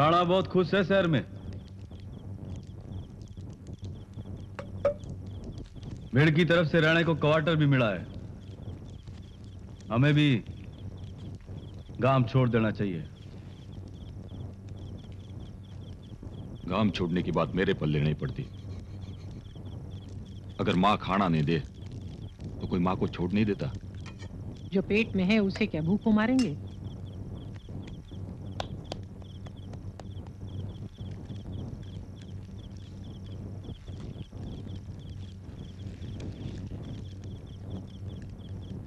राणा बहुत खुश है शहर में। भीड़ की तरफ से राणा को क्वार्टर भी मिला है। हमें भी गांव छोड़ देना चाहिए। गांव छोड़ने की बात मेरे पल्ले नहीं पड़ती। अगर मां खाना नहीं दे तो कोई मां को छोड़ नहीं देता। जो पेट में है उसे क्या भूख को मारेंगे?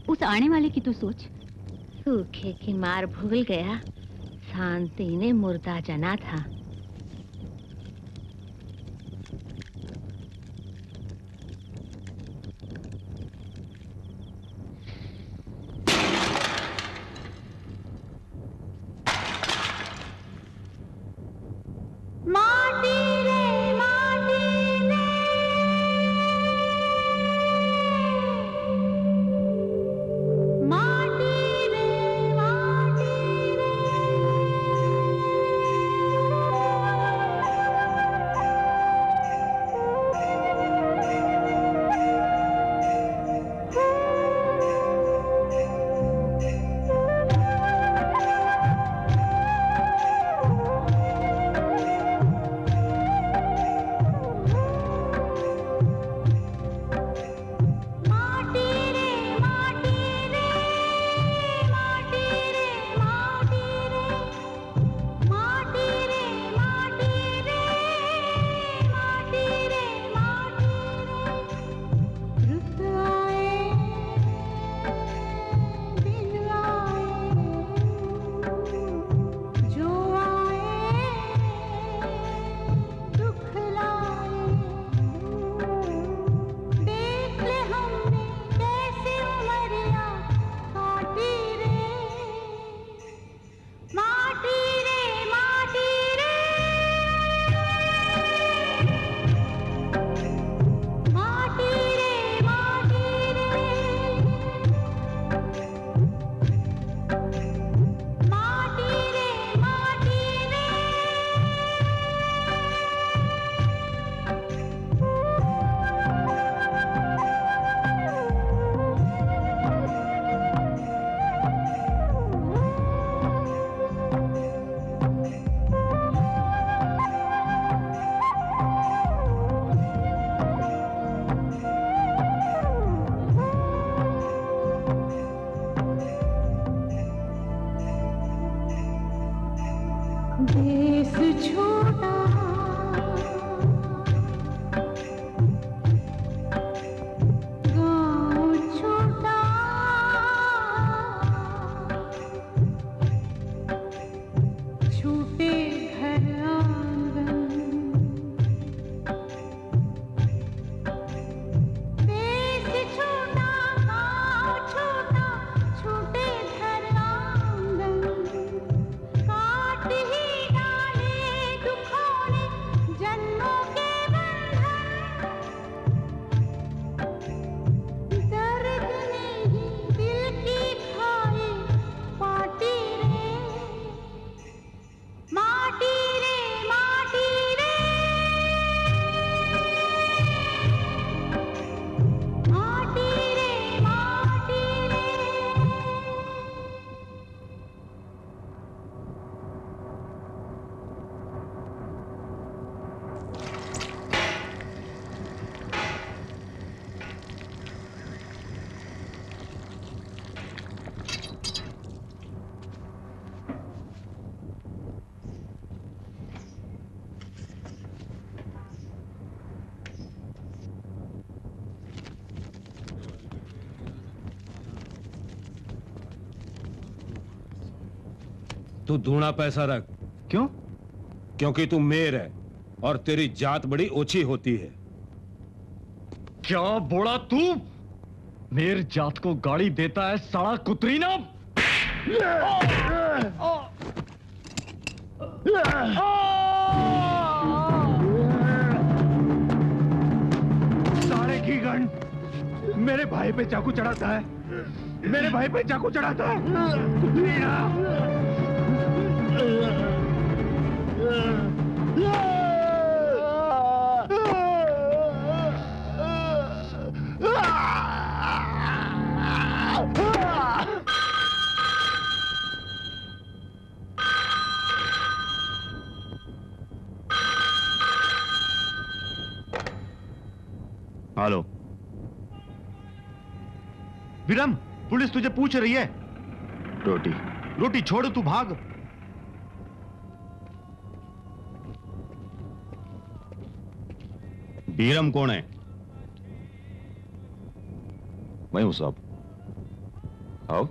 उस आने वाले की तो सोच। सूखे की मार भूल गया, शांति ने मुर्दा जना था। तू दूना पैसा रख। क्यों? क्योंकि तू मेर है और तेरी जात बड़ी ओछी होती है। क्या बोला तू? मेर जात को गाड़ी देता है साला कुतरी ना। सारे की गण मेरे भाई पे चाकू चढ़ाता है, मेरे भाई पे चाकू चढ़ाता है। कुतरी ना हेलो विरम, पुलिस तुझे पूछ रही है। रोटी रोटी छोड़, तू भाग। बीरम कौन है? मैं हूं साहब। आओ।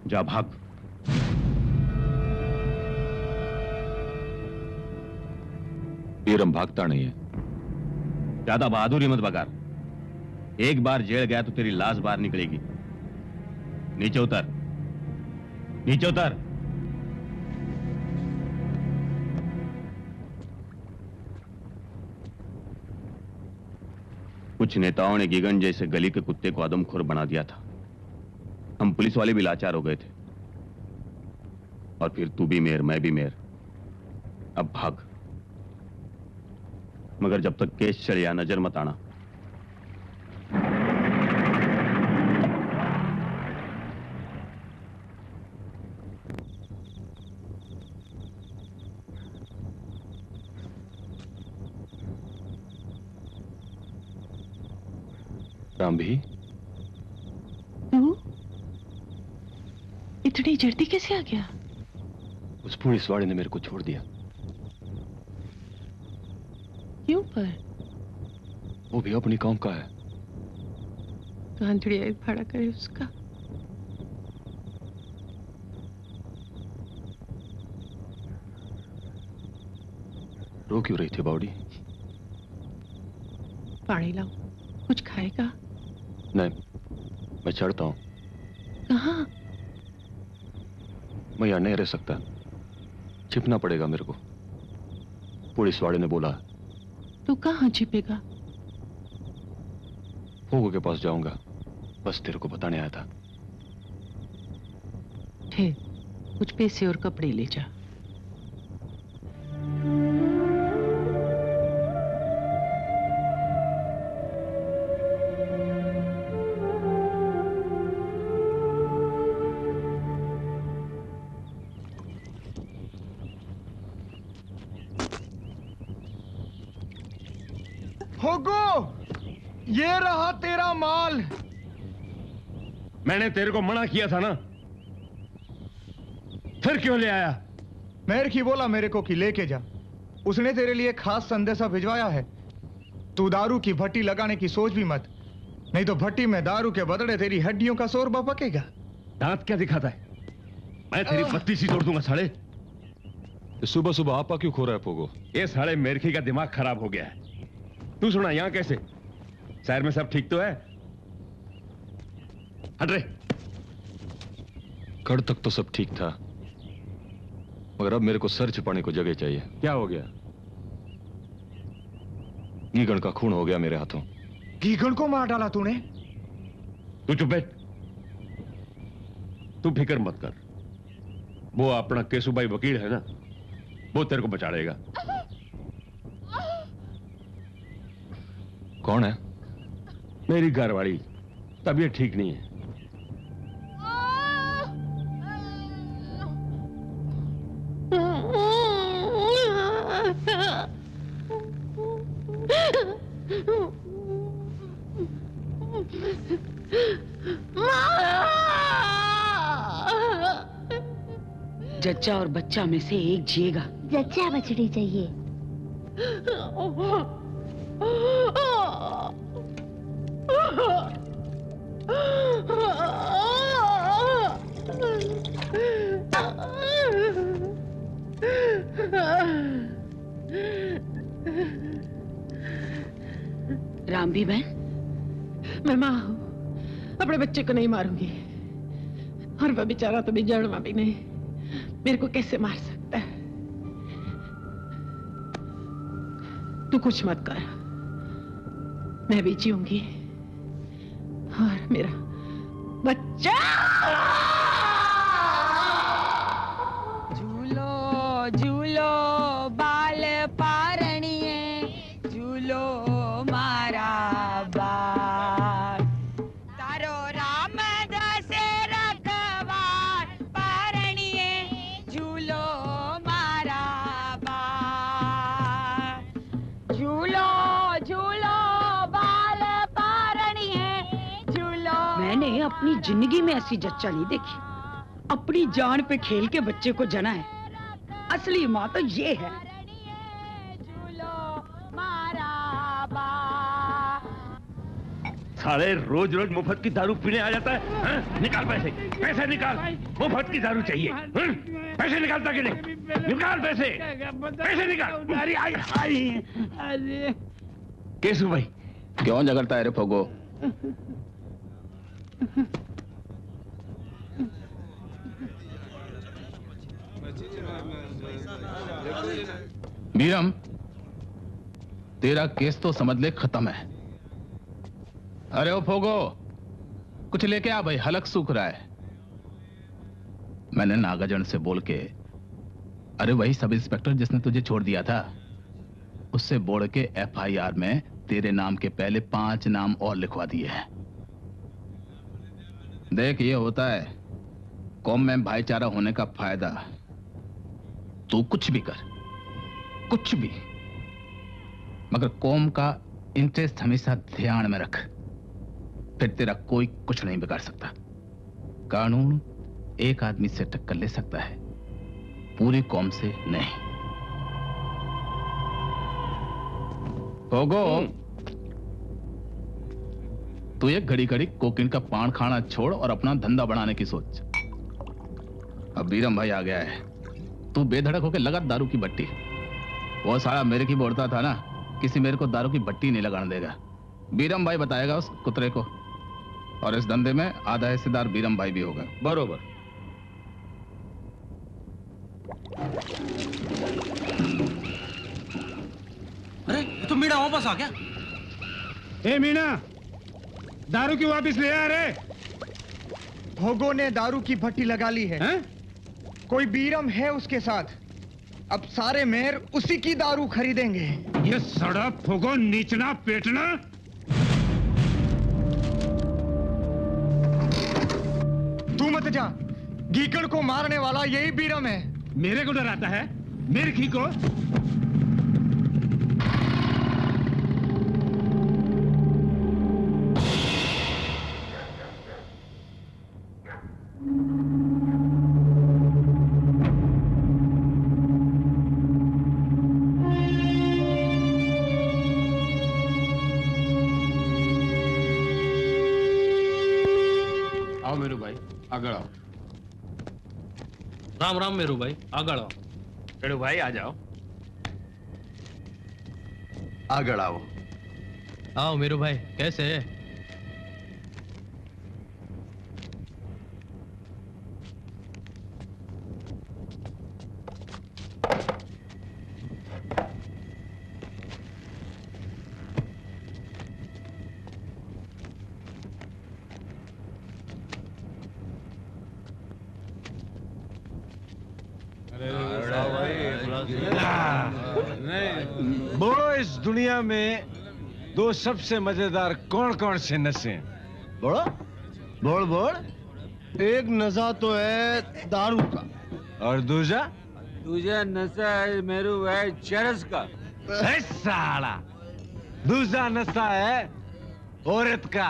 जा भाग। बीरम भागता नहीं है। ज्यादा बहादुरी मत बकार। एक बार जेल गया तो तेरी लाश बाहर निकलेगी। नीचे उतर, नीचे उतर। कुछ नेताओं ने गिगन जैसे गली के कुत्ते को आदमखोर बना दिया था। हम पुलिस वाले भी लाचार हो गए थे। और फिर तू भी मेयर, मैं भी मेयर। अब भाग, मगर जब तक केस चले या नजर मत आना। राम भी तू इतनी जल्दी कैसे आ गया? उस पुलिस वाले ने मेरे को छोड़ दिया। क्यों पर? वो भी अपनी कौम का है। तो हंथड़िया एक भाड़ा करे उसका। रो क्यों रही थी बाउडी? पानी लाओ, कुछ खाएगा? नहीं, मैं चढ़ता हूं। कहाँ? मैं यहां नहीं रह सकता। छिपना पड़ेगा मेरे को। पुलिस वाले ने बोला। तू कहाँ छिपेगा? फोगो के पास जाऊंगा। बस तेरे को बताने आया था। ठीक, कुछ पैसे और कपड़े ले जा। होगो, ये रहा तेरा माल। मैंने तेरे को मना किया था ना, फिर क्यों ले आया? मेयर की बोला मेरे को कि लेके जा। उसने तेरे लिए खास संदेशा भिजवाया है। तू दारू की भट्टी लगाने की सोच भी मत, नहीं तो भट्टी में दारू के बदले तेरी हड्डियों का शोरबा पकेगा। दांत क्या दिखाता है? मैं तेरी बत्ती सी तोड़ दूंगा साले। सुबह सुबह आपा क्यों खो रहा है फोगो? ये साले मेरखी का दिमाग खराब हो गया है। तू सुना, यहां कैसे? शहर में सब ठीक तो है? हट रे। कल तक तो सब ठीक था, मगर अब मेरे को सर छिपाने को जगह चाहिए। क्या हो गया? गीगन का खून हो गया मेरे हाथों। गीगन को मार डाला तूने? तू चुप बैठ। तू फिक्र मत कर। वो अपना केशुभाई वकील है ना, वो तेरे को बचा लेगा। कौन है? मेरी घरवाली, तबीयत ठीक नहीं है। जच्चा और बच्चा में से एक जिएगा। जच्चा बछड़ी चाहिए। रामबी बहन, मैं मां हूं, अपने बच्चे को नहीं मारूंगी। और वह बेचारा तो बिजड़वा भी नहीं, मेरे को कैसे मार सकता है? तू कुछ मत कर, मैं भी जीऊंगी और मेरा बच्चा। झूलो झूलो बाल पारणिए, झूलो मारा बाल, तारो राम दसे रखवार पारणिए, झूलो मारा बाल, झूलो झूलो बाल पारणिए, झूलो। मैंने अपनी जिंदगी में ऐसी जच्चा नहीं देखी। अपनी जान पे खेल के बच्चे को जना है। असली माँ तो ये है। साले रोज रोज मुफ्त की दारू पीने आ जाता है, हाँ? निकाल पैसे, पैसे निकाल, मुफ्त की दारू चाहिए, हाँ? पैसे निकालता कि नहीं? निकाल पैसे, पैसे निकाल। केसु भाई, क्यों झगड़ता है रे फोगो? बीरम, तेरा केस तो समझ ले खत्म है। अरे ओ फोगो, कुछ लेके आ भाई, हलक सूख रहा है। मैंने नागाजन से बोल के, अरे वही सब इंस्पेक्टर जिसने तुझे छोड़ दिया था, उससे बोल के एफआईआर में तेरे नाम के पहले 5 नाम और लिखवा दिए हैं। देख, ये होता है कौम में भाईचारा होने का फायदा। तू कुछ भी कर, कुछ भी, मगर कौम का इंटरेस्ट हमेशा ध्यान में रख, फिर तेरा कोई कुछ नहीं बिगाड़ सकता। कानून एक आदमी से टक्कर ले सकता है, पूरी कौम से नहीं। होगो, तू एक घड़ी घड़ी कोकिन का पान खाना छोड़ और अपना धंधा बढ़ाने की सोच। अब बीरम भाई आ गया है, तू बेधड़क होकर लगा दारू की भट्टी। वो साला मेरे की बोलता था ना, किसी मेरे को दारू की भट्टी नहीं लगाने देगा। बीरम भाई बताएगा उस कुतरे को, और इस धंधे में आधा हिस्सेदार बीरम भाई भी होगा। बरोबर। अरे तो मीणा वापस आ गया। ए मीणा, दारू क्यों वापस ले आ रहे? भोगो ने दारू की भट्टी लगा ली है। कोई बीरम है उसके साथ। अब सारे मेयर उसी की दारू खरीदेंगे। ये सड़ा फोगो नीचना पेटना। तू मत जा, गीकड़ को मारने वाला यही बीरम है। मेरे को डराता है? मेरे घी को? आओ मेरू भाई, आगे आओ। राम राम मेरू भाई, आगे आओ। मेरू भाई आ जाओ। आगे आओ। आओ मेरू भाई, कैसे है? बोलो, इस दुनिया में दो सबसे मजेदार कौन कौन से नशे हैं? बोलो, बोल बोल। एक नशा तो है दारू का, और दूसरा? दूसरा नशा है मेरू भाई चरस का। साला, दूसरा नशा है औरत का।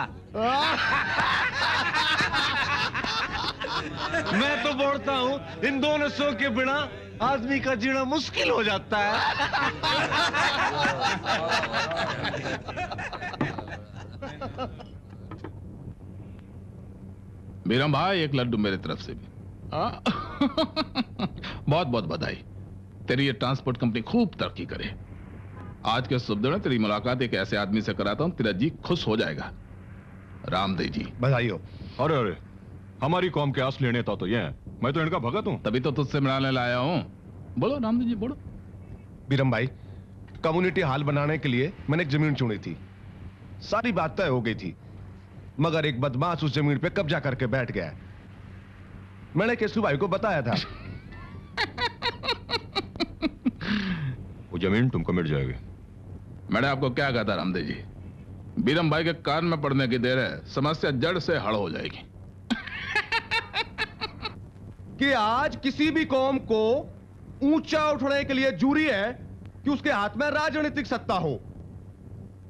मैं तो बोलता हूँ, इन दो नशों के बिना आदमी का जीना मुश्किल हो जाता है। बीरम भाई, एक लड्डू मेरे तरफ से भी। बहुत बहुत बधाई। तेरी ये ट्रांसपोर्ट कंपनी खूब तरक्की करे। आज के शुभ दिन तेरी मुलाकात एक ऐसे आदमी से कराता हूं, तेरा जी खुश हो जाएगा। रामदेव जी, बधाई हो। अरे अरे, हमारी कौम के असली नेता तो ये हैं। मैं तो इनका भगत हूं। तभी तो तुझसे मिलाने लाया हूं। बोलो रामदेव जी, बोलो। बीरम भाई, कम्युनिटी हॉल बनाने के लिए मैंने एक जमीन चुनी थी। सारी बात तय हो गई थी, मगर एक बदमाश उस जमीन पे कब्जा करके बैठ गया। मैंने केशु भाई को बताया था। वो जमीन तुमको मिल जाएगी। मैंने आपको क्या कहा था रामदेव जी, बीरम भाई के कान में पड़ने की देर है, समस्या जड़ से हल हो जाएगी। कि आज किसी भी कौम को ऊंचा उठने के लिए जरूरी है कि उसके हाथ में राजनीतिक सत्ता हो,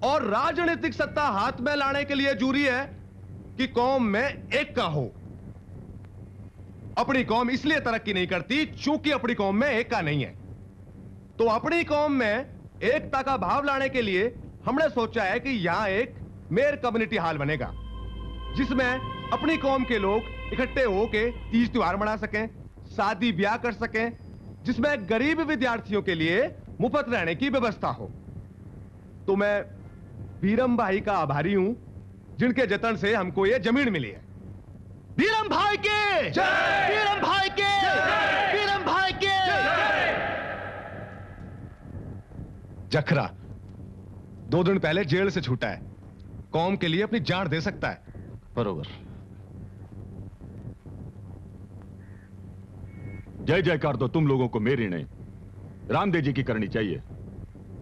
और राजनीतिक सत्ता हाथ में लाने के लिए जरूरी है कि कौम में एकता हो। अपनी कौम इसलिए तरक्की नहीं करती क्योंकि अपनी कौम में एकता नहीं है। तो अपनी कौम में एकता का भाव लाने के लिए हमने सोचा है कि यहां एक मेयर कम्युनिटी हॉल बनेगा, जिसमें अपनी कौम के लोग इकट्ठे होके तीज त्योहार मना सकें, शादी ब्याह कर सकें, जिसमें गरीब विद्यार्थियों के लिए मुफ्त रहने की व्यवस्था हो। तो मैं बीरम भाई का आभारी हूं, जिनके जतन से हमको यह जमीन मिली है। बीरम भाई के जय! बीरम भाई के जय! बीरम भाई के जय! जखरा 2 दिन पहले जेल से छूटा है, कौम के लिए अपनी जान दे सकता है। बरोबर। जय जयकार तो तुम लोगों को मेरी नहीं, रामदेव जी की करनी चाहिए,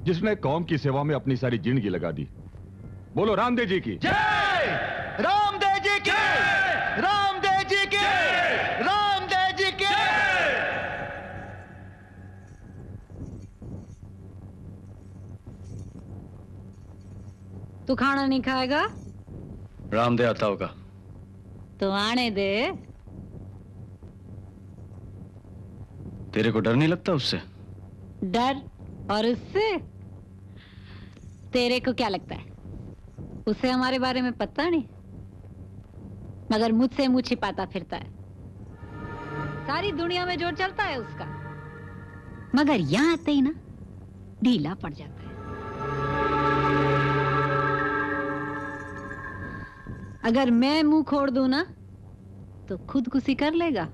जिसने कौम की सेवा में अपनी सारी जिंदगी लगा दी। बोलो रामदेव जी की जय! रामदेव जी की! रामदेव जी की! रामदेव जी की! तू खाना नहीं खाएगा? रामदेव आता होगा। तो आने दे। तेरे को डर नहीं लगता उससे? डर? और उससे? तेरे को क्या लगता है? उसे हमारे बारे में पता नहीं, मगर मुझसे मुंह छिपाता फिरता है। सारी दुनिया में जो चलता है उसका, मगर यहां आते ही ना ढीला पड़ जाता है। अगर मैं मुंह खोड़ दूं ना तो खुदकुशी कर लेगा।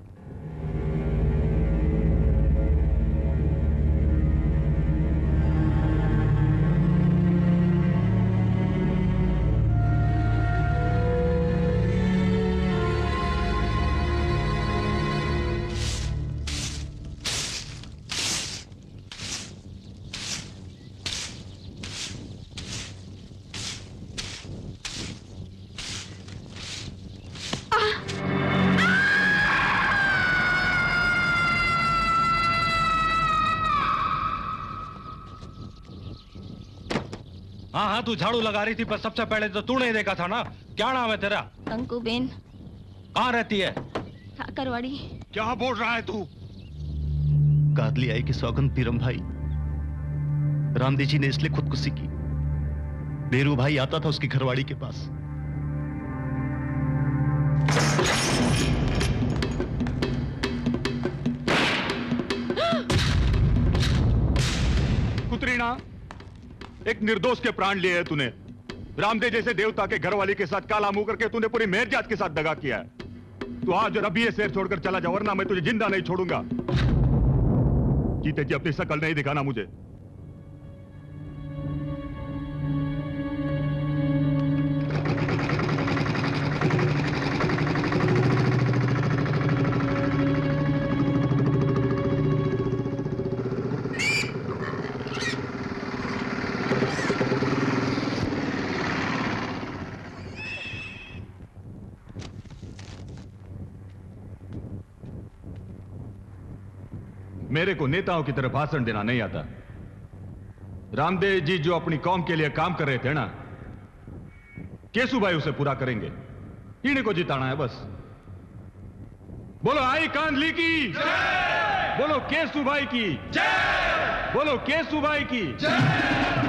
हाँ हाँ, तू झाड़ू लगा रही थी, पर सबसे पहले तो तूने ही देखा था ना। क्या नाम है तेरा? कंकुबेन। कहाँ रहती है? ठाकरवाड़ी। क्या बोल रहा है तू? कादली आई की सौगंध बीरम भाई, रामदेव जी ने इसलिए खुदकुशी की। बेरू भाई आता था उसकी घरवाड़ी के पास। कुतरीना, एक निर्दोष के प्राण लिए है तूने। रामदेव जैसे देवता के घरवाली के साथ काला मुंह करके तूने पूरी मेहर जात के साथ दगा किया है। तू आज और अभी ये शहर छोड़कर चला जा, वरना मैं तुझे जिंदा नहीं छोड़ूंगा। जीते जी अपनी शकल नहीं दिखाना मुझे। मेरे को नेताओं की तरह भाषण देना नहीं आता। रामदेव जी जो अपनी कौम के लिए काम कर रहे थे ना, केशु भाई उसे पूरा करेंगे। इन्हीं को जिताना है बस। बोलो आई कांदली की जय! बोलो केशु भाई की जय! बोलो केशु भाई की जय!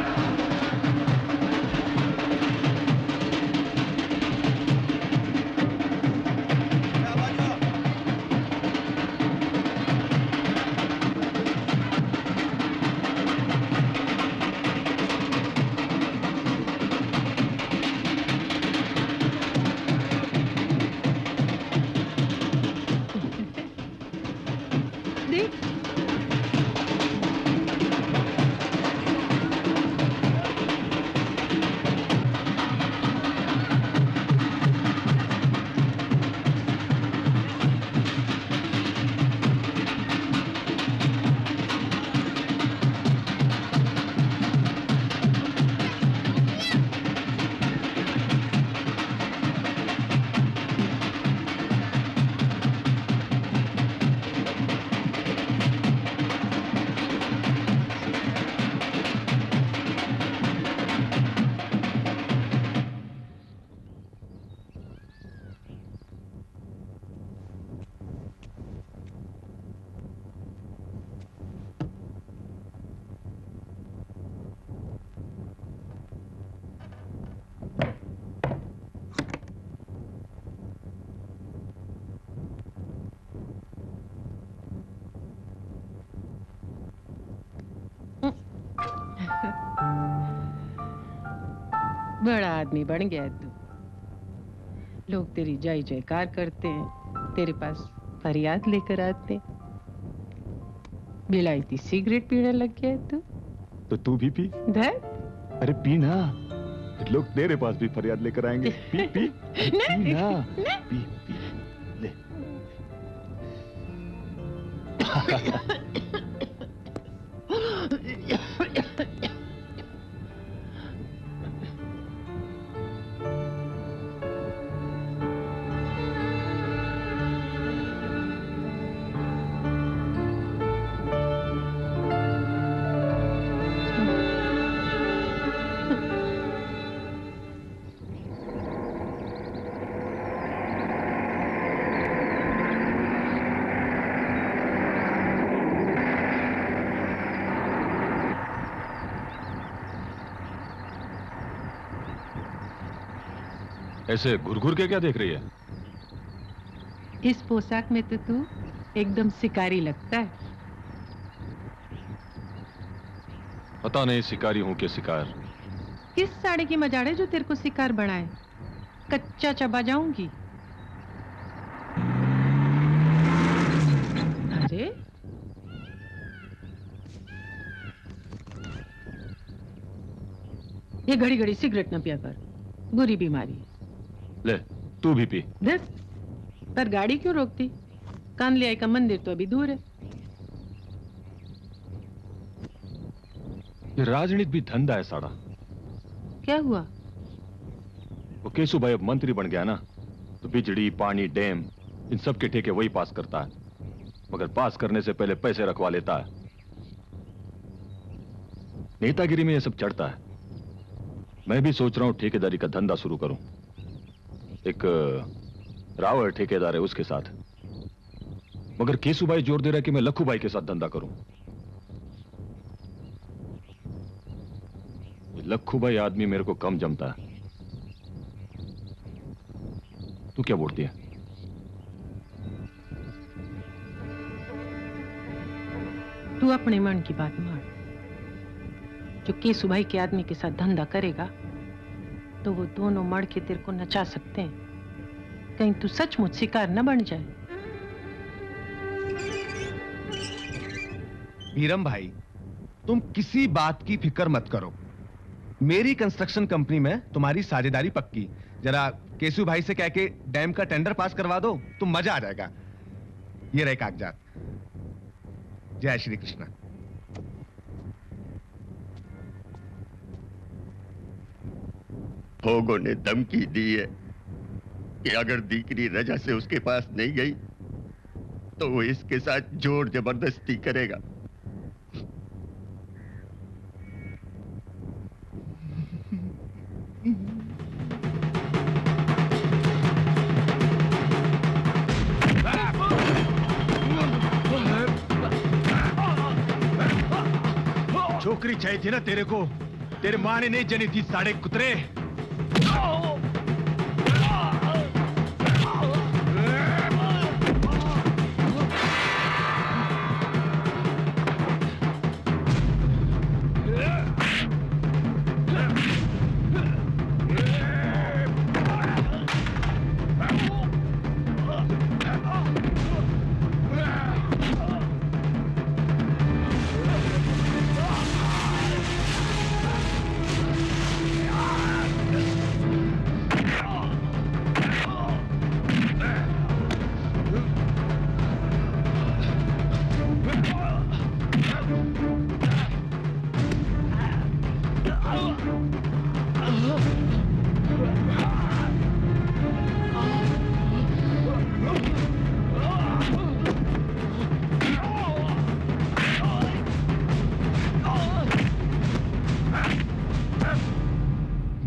बड़ा आदमी बन गया है तू। लोग तेरी जय जयकार करते हैं, तेरे पास फरियाद लेकर आते हैं। बिलायती सिगरेट पीने लग गया है तू। तो तू भी पी। धर। अरे पी ना, लोग तेरे पास भी फरियाद लेकर आएंगे। पी पी पी ना, पी पी ले। ऐसे घुर घुर के क्या देख रही है? इस पोशाक में तो तू एकदम शिकारी लगता है। पता नहीं शिकारी हूं कि शिकार। किस साड़ी की मजाड़े जो तेरे को शिकार बनाए? कच्चा चबा जाऊंगी। अरे ये घड़ी घड़ी सिगरेट न पिया कर, बुरी बीमारी। ले तू भी पी। देख, पर गाड़ी क्यों रोकती? कानलियाई का मंदिर तो अभी दूर है। ये राजनीति भी धंधा है साड़ा। क्या हुआ? वो केशु भाई अब मंत्री बन गया ना, तो बिजली पानी डैम इन सब के ठेके वही पास करता है, मगर पास करने से पहले पैसे रखवा लेता है। नेतागिरी में ये सब चढ़ता है। मैं भी सोच रहा हूं ठेकेदारी का धंधा शुरू करूं। एक रावल ठेकेदार है, उसके साथ। मगर केशु भाई जोर दे रहा है कि मैं लखू भाई के साथ धंधा करूं। लखू भाई आदमी मेरे को कम जमता है। तू क्या बोलती है? तू अपने मन की बात मान। जो केशु भाई के आदमी के साथ धंधा करेगा तो वो दोनों मड़ के तेरे को नचा सकते हैं। कहीं तू सचमुच शिकार न बन जाए। वीरम भाई, तुम किसी बात की फिक्र मत करो। मेरी कंस्ट्रक्शन कंपनी में तुम्हारी साझेदारी पक्की। जरा केशु भाई से कह के डैम का टेंडर पास करवा दो, तो मजा आ जाएगा। ये रहे कागजात। जय श्री कृष्ण। भोगों ने धमकी दी है कि अगर दीकरी रजा से उसके पास नहीं गई तो वो इसके साथ जोर जबरदस्ती करेगा। छोकरी चाहिए थी ना तेरे को, तेरे माँ ने नहीं जनी थी साढ़े कुतरे।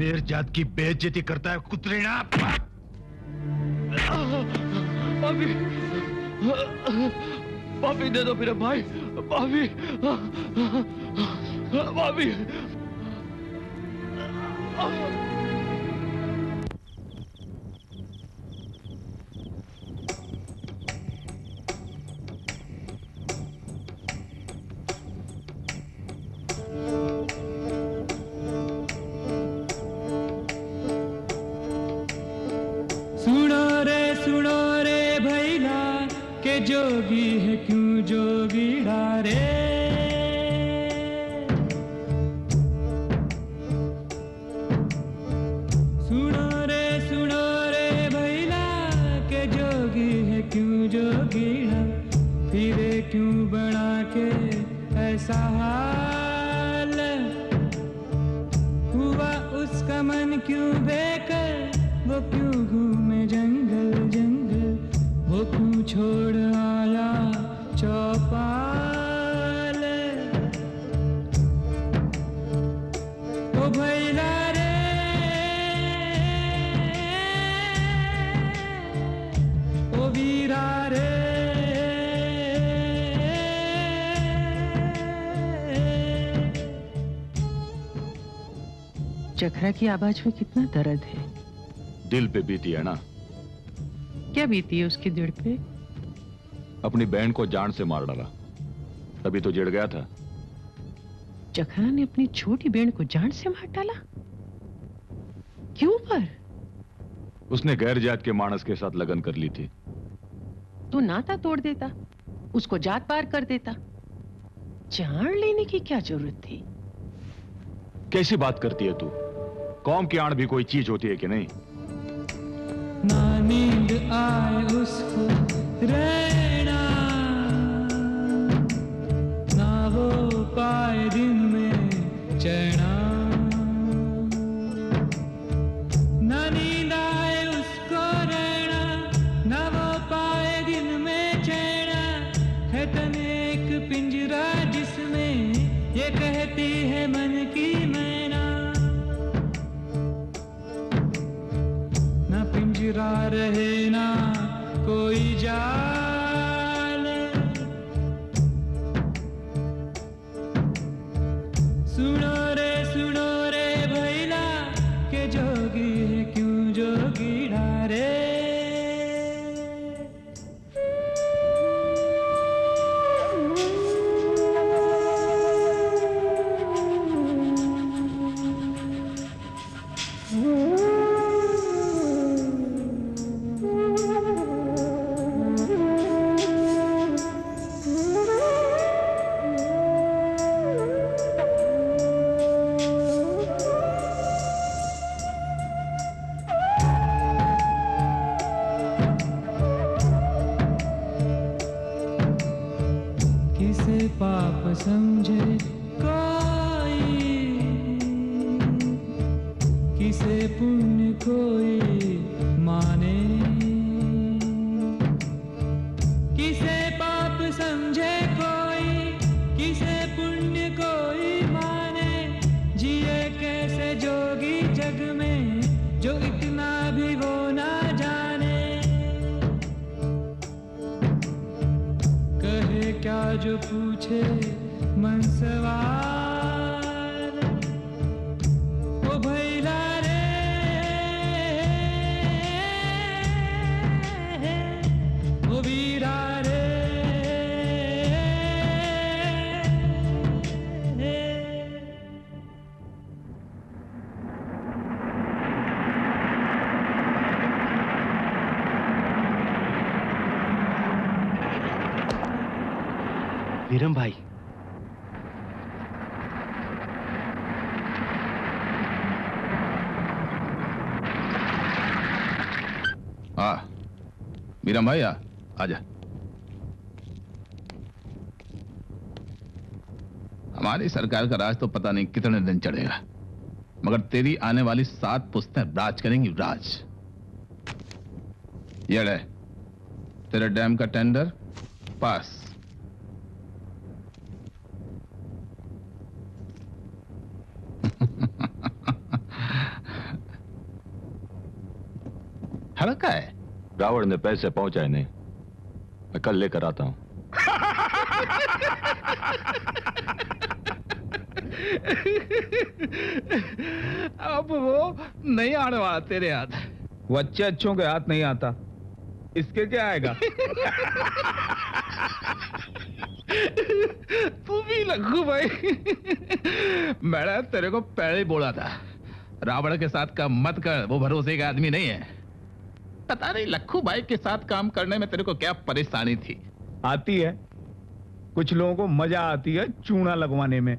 मेरे जात की बेइज्जती करता है कुतरीना। माफी, माफी दे दो मेरे भाई, माफी, माफी। क्यों जोगीड़ा, फिरे क्यों बना के ऐसा हाल, हुआ उसका मन क्यों बेकर, वो क्यों घूमे जंगल जंगल, वो क्यों छोड़ आया चौपाल। ओ भैला रे, ओ वीरा रे, जखरा की आवाज में कितना दर्द है। दिल पे बीती है ना। क्या बीती है उसके दिल पे? अपनी बहन को जान से मार डाला, तभी तो जिड़ गया था। जखरा ने अपनी छोटी बहन को जान से मार डाला? क्यों पर? उसने गैर जात के मानस के साथ लगन कर ली थी। तो नाता तोड़ देता, उसको जात पार कर देता। जान लेने की क्या जरूरत थी? कैसी बात करती है तू? कौम की आड़ भी कोई चीज होती है कि नहीं? ना नींद आए उसको रहना, ना वो पाए दिन में चैना, ना नींद आए उसको रहना, ना वो पाए दिन में चैना, है तन एक पिंजरा जिसमें ये कहती है मन की मैना, ना पिंजरा रहे ना कोई जाल, सुनो रे भैला के जोगी है क्यों जोगीड़ा रे। किसे पाप समझे कोई, किसे पुण्य कोई माने, किसे पाप समझे कोई, किसे पुण्य कोई माने, जिए कैसे जोगी जग में जो इतना भी वो ना जाने, कहे क्या जो पूछे मन सवाल, ओ भैला रे, ओ वीरा रे, वीरम भाई, वीरम भाई आजा। हमारी सरकार का राज तो पता नहीं कितने दिन चढ़ेगा, मगर तेरी आने वाली 7 पुश्तें राज करेंगी, राज। ये ले तेरे डैम का टेंडर पास। हड़का है। रावण ने पैसे पहुंचाए नहीं, मैं कल लेकर आता हूं। अब वो नहीं आने वाला तेरे हाथ। वो अच्छे अच्छों के हाथ नहीं आता, इसके क्या आएगा? तू भी लग्गू भाई। मैंने तेरे को पहले ही बोला था, रावण के साथ काम मत कर, वो भरोसे का आदमी नहीं है। पता नहीं लक्खू भाई के साथ काम करने में तेरे को क्या परेशानी थी। आती है, कुछ लोगों को मजा आती है चूना लगवाने में।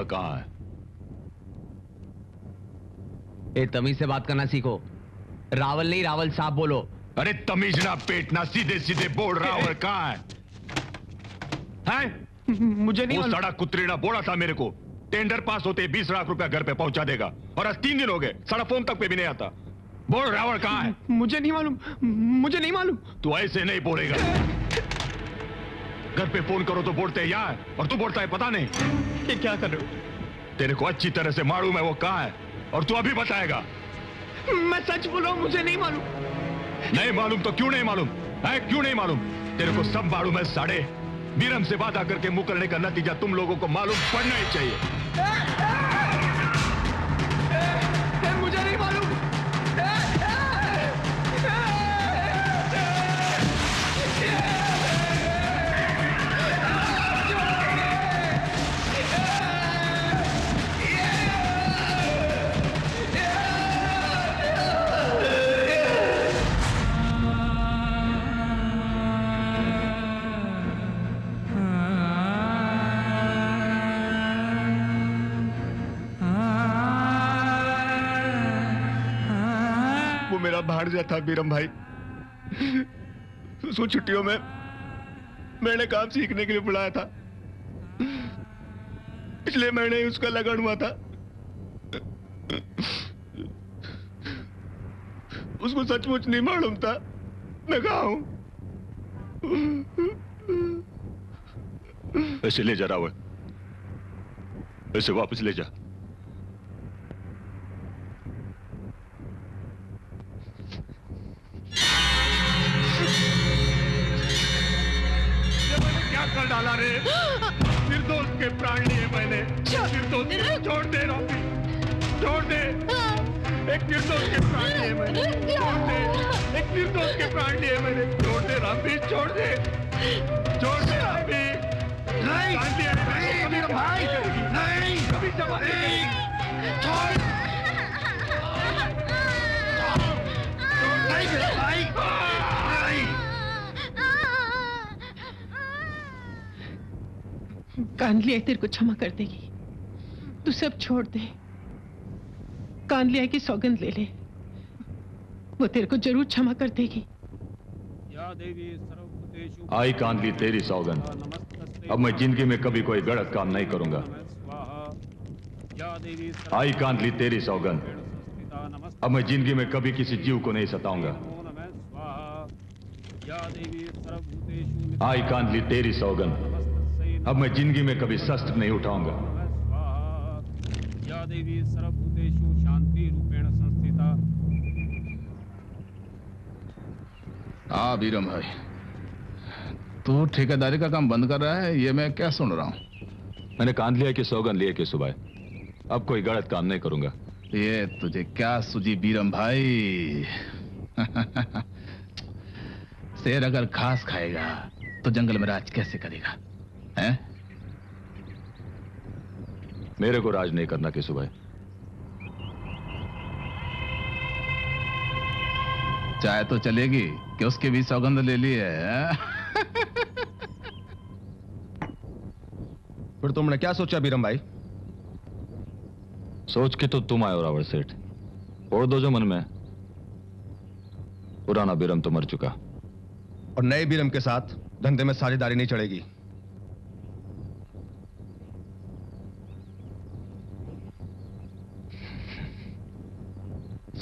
कहाँ है? ए, तमीज से बात करना सीखो। रावल नहीं, रावल साहब बोलो। अरे तमीज ना पेटना, सीधे सीधे बोल। रावल कहाँ है? मुझे नहीं वो मालूम। सड़ा कुत्रीना बोला था मेरे को, टेंडर पास होते 20 लाख रुपया घर पे पहुंचा देगा, और आज 3 दिन हो गए, सड़ा फोन तक पे भी नहीं आता। बोल रावल कहाँ है? मुझे नहीं मालूम, मुझे नहीं मालूम। तू ऐसे नहीं बोलेगा। घर पे फोन करो तो बोलते हैं यहाँ है, और तू बोलता है पता नहीं। ये क्या कर रहे हो? तेरे को अच्छी तरह से मालूम है वो कहाँ है, और तू अभी बताएगा। मैं सच बोल रहा हूँ, मुझे नहीं मालूम। नहीं मालूम तो क्यों नहीं मालूम है? क्यों नहीं मालूम? तेरे को सब मालूम है साड़े। बीरम से वादा करके मुकरने का नतीजा तुम लोगों को मालूम पड़ना ही चाहिए। मुझे नहीं मालूम। मेरा भांजा था बीरम भाई। उसको छुट्टियों में मैंने काम सीखने के लिए बुलाया था। पिछले महीने ही उसका लगन हुआ था। उसको सचमुच नहीं मालूम था मैं कहाँ हूं। ऐसे ले जा रावल, ऐसे वापस ले जा। कर डाला रे, निर्दोष के प्राण लिए मैंने। निर्दोष के छोड़ दे रामी, छोड़ दे। एक निर्दोष के प्राण लिए मैंने, छोड़ दे। एक निर्दोष के प्राण लिए मैंने, छोड़ दे रामी, छोड़ दे, छोड़ दे रामी। नहीं, नहीं भाई, नहीं, कभी जमा नहीं। छोड़, नहीं भाई, नहीं। कांदलिया तेरे को क्षमा कर देगी। तू सब छोड़ दे। कांदलिया की सौगंध ले ले, वो तेरे को जरूर क्षमा कर देगी। आई कांदली तेरी सौगंध, अब मैं जिंदगी में कभी कोई गलत काम नहीं करूंगा। आई कांदली तेरी सौगंध, अब मैं जिंदगी में कभी किसी जीव को नहीं सताऊंगा। आई कांदली तेरी सौगंध, अब मैं जिंदगी में कभी शस्त्र नहीं उठाऊंगा। या देवी सर्वभूतेषु शांति रूपेण संस्थिता। हाँ बीरम भाई, तू ठेकेदारी का काम बंद कर रहा है, ये मैं क्या सुन रहा हूँ? मैंने कांदलिया की सौगंध लिए कि सुबह अब कोई गलत काम नहीं करूंगा। ये तुझे क्या सूझी बीरम भाई? शेर अगर घास खाएगा तो जंगल में राज कैसे करेगा? हैं? मेरे को राज नहीं करना कि सुबह। चाय तो चलेगी कि उसकी भी सौगंध ले ली है? फिर तुमने क्या सोचा बीरम भाई? सोच के तो तुम आए हो रावण सेठ, छोड़ दो जो मन में। पुराना बीरम तो मर चुका, और नए बीरम के साथ धंधे में साझेदारी नहीं चढ़ेगी।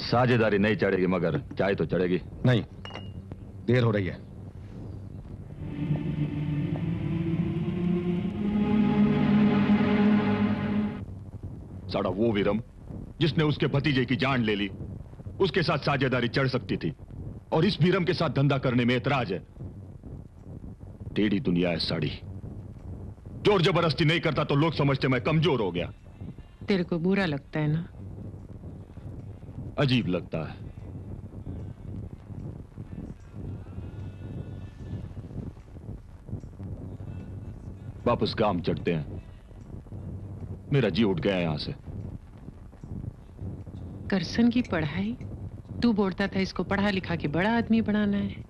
साझेदारी नहीं चढ़ेगी मगर चाय तो चढ़ेगी। नहीं, देर हो रही है। साड़ा वो वीरम जिसने उसके भतीजे की जान ले ली, उसके साथ साझेदारी चढ़ सकती थी, और इस वीरम के साथ धंधा करने में ऐतराज है। टेढ़ी दुनिया है साड़ी, जोर जबरदस्ती नहीं करता तो लोग समझते मैं कमजोर हो गया। तेरे को बुरा लगता है ना? अजीब लगता है। वापस काम चढ़ते हैं, मेरा जी उठ गया यहां से। करसन की पढ़ाई, तू बोलता था इसको पढ़ा लिखा के बड़ा आदमी बनाना है।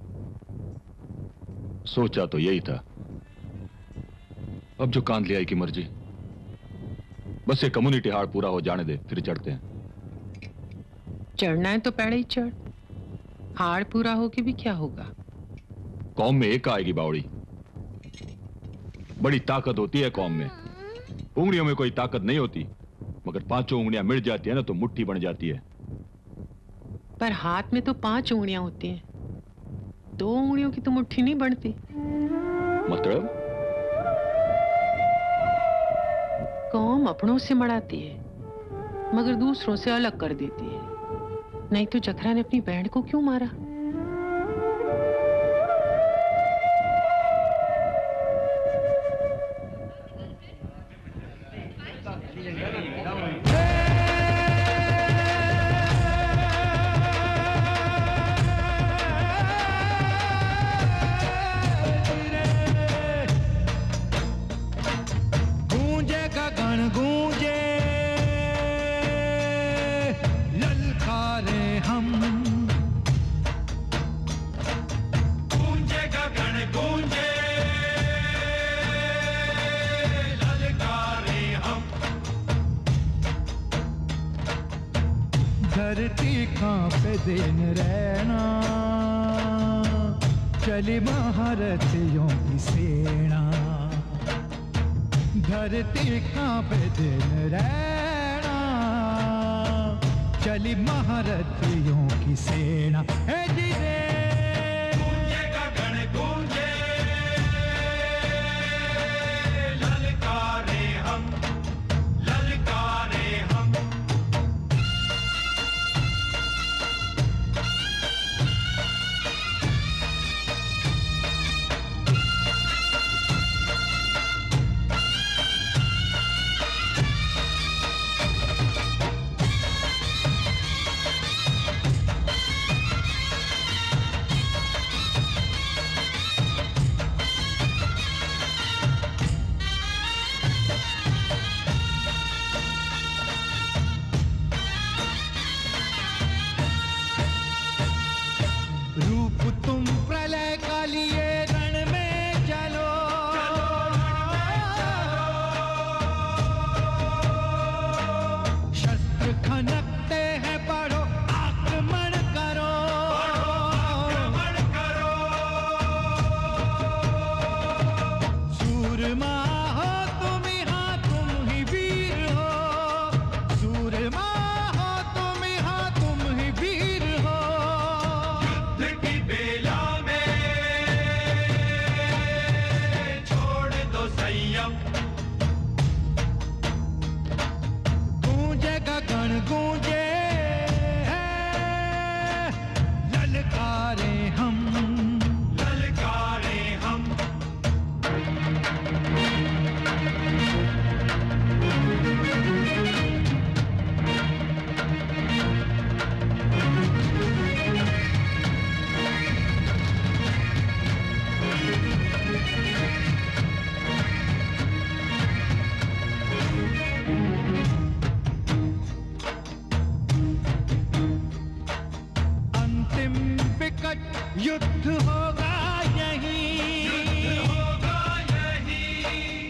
सोचा तो यही था, अब जो कांदलिया की मर्जी। बस ये कम्युनिटी हार्ड पूरा हो जाने दे, फिर चढ़ते हैं। चढ़ना है तो पहले ही चढ़। हाड़ पूरा होके भी क्या होगा? कौम में एक आएगी बावड़ी। बड़ी ताकत होती है कौम में। उंगलियों में कोई ताकत नहीं होती, मगर पांचों उंगलियां मिल जाती है ना तो मुट्ठी बन जाती है। पर हाथ में तो 5 उंगलियां होती हैं, 2 उंगलियों की तो मुट्ठी नहीं बनती। मतलब? कौम अपनों से मड़ाती है मगर दूसरों से अलग कर देती है। नहीं तो जखरा ने अपनी बहन को क्यों मारा? धरती कांपे दिन रहना, चली महारथियों की सेना। धरती कांपे दिन रहना, चली महारथियों की सेना। हे जी रे गूंजेगा गण गूंजे, ललकारे हम, ललकारे हम। युद्ध होगा यहीं, होगा यहीं।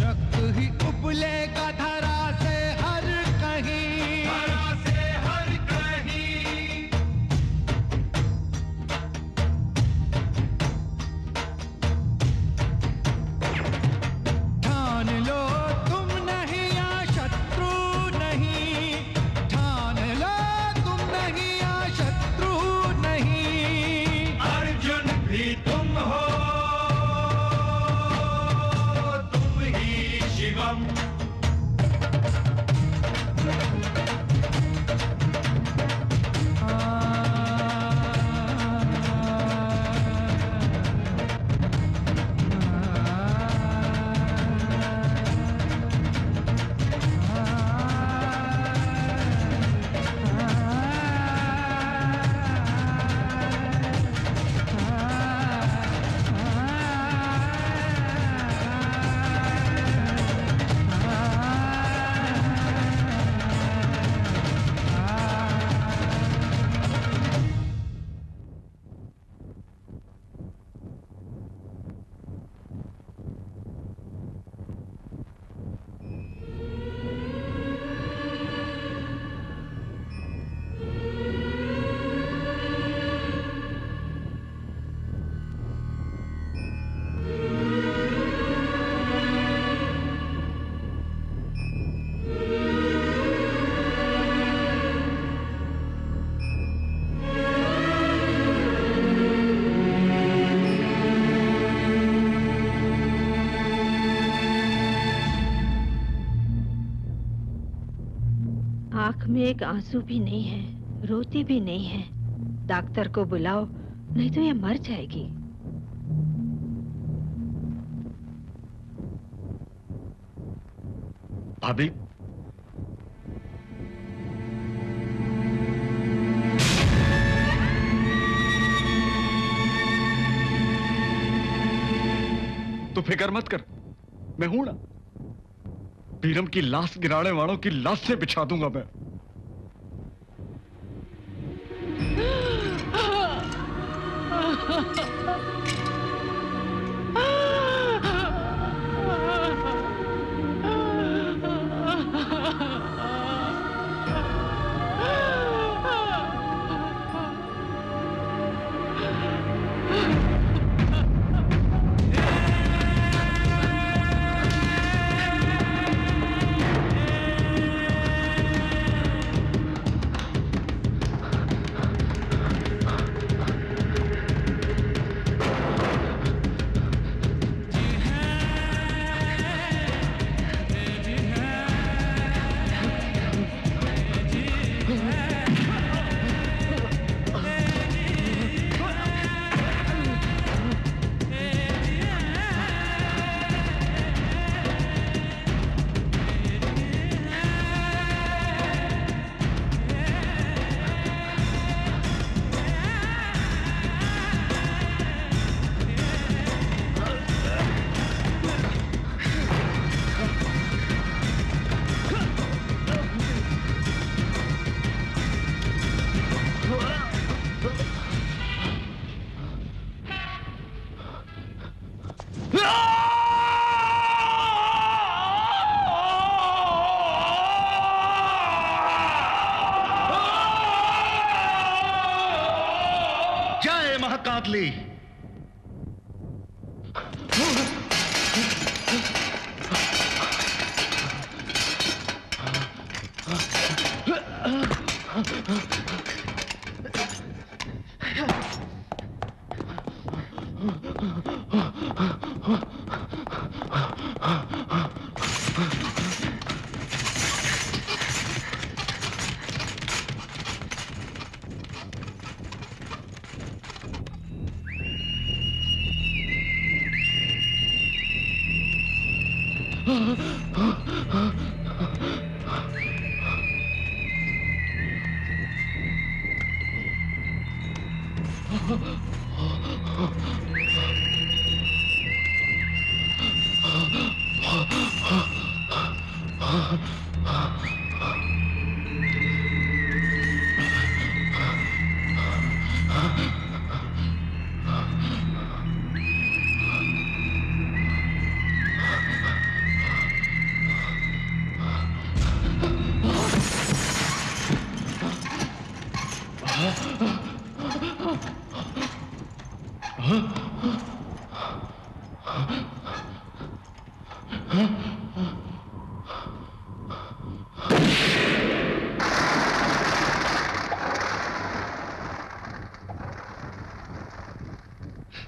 रक्त ही उबलेगा धरा से हर कहीं, धरा से हर कहीं। ठान लो तुम नहीं या शत्रु नहीं, ठान लो तुम हो, तुम ही शिवम। आंख में एक आंसू भी नहीं है, रोती भी नहीं है। डॉक्टर को बुलाओ, नहीं तो ये मर जाएगी। भाभी, तू फिक्र मत कर, मैं हूं ना। बीरम की लाश गिराने वालों की लाश से बिछा दूंगा मैं। महाकातली।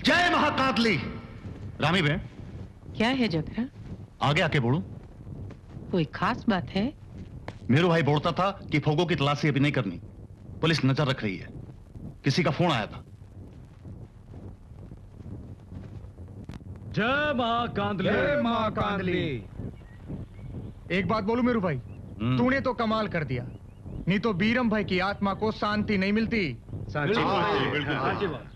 जय महाकातली। रामी बहन, क्या है जगरा? आगे आके बोलो। कोई खास बात है? मेरू भाई बोलता था कि फोगो की तलाशी अभी नहीं करनी, पुलिस नजर रख रही है। किसी का फोन आया था। जय मां कांदली। जय मां कांदली। एक बात बोलूं मेरू भाई, तूने तो कमाल कर दिया, नहीं तो बीरम भाई की आत्मा को शांति नहीं मिलती। साची बात।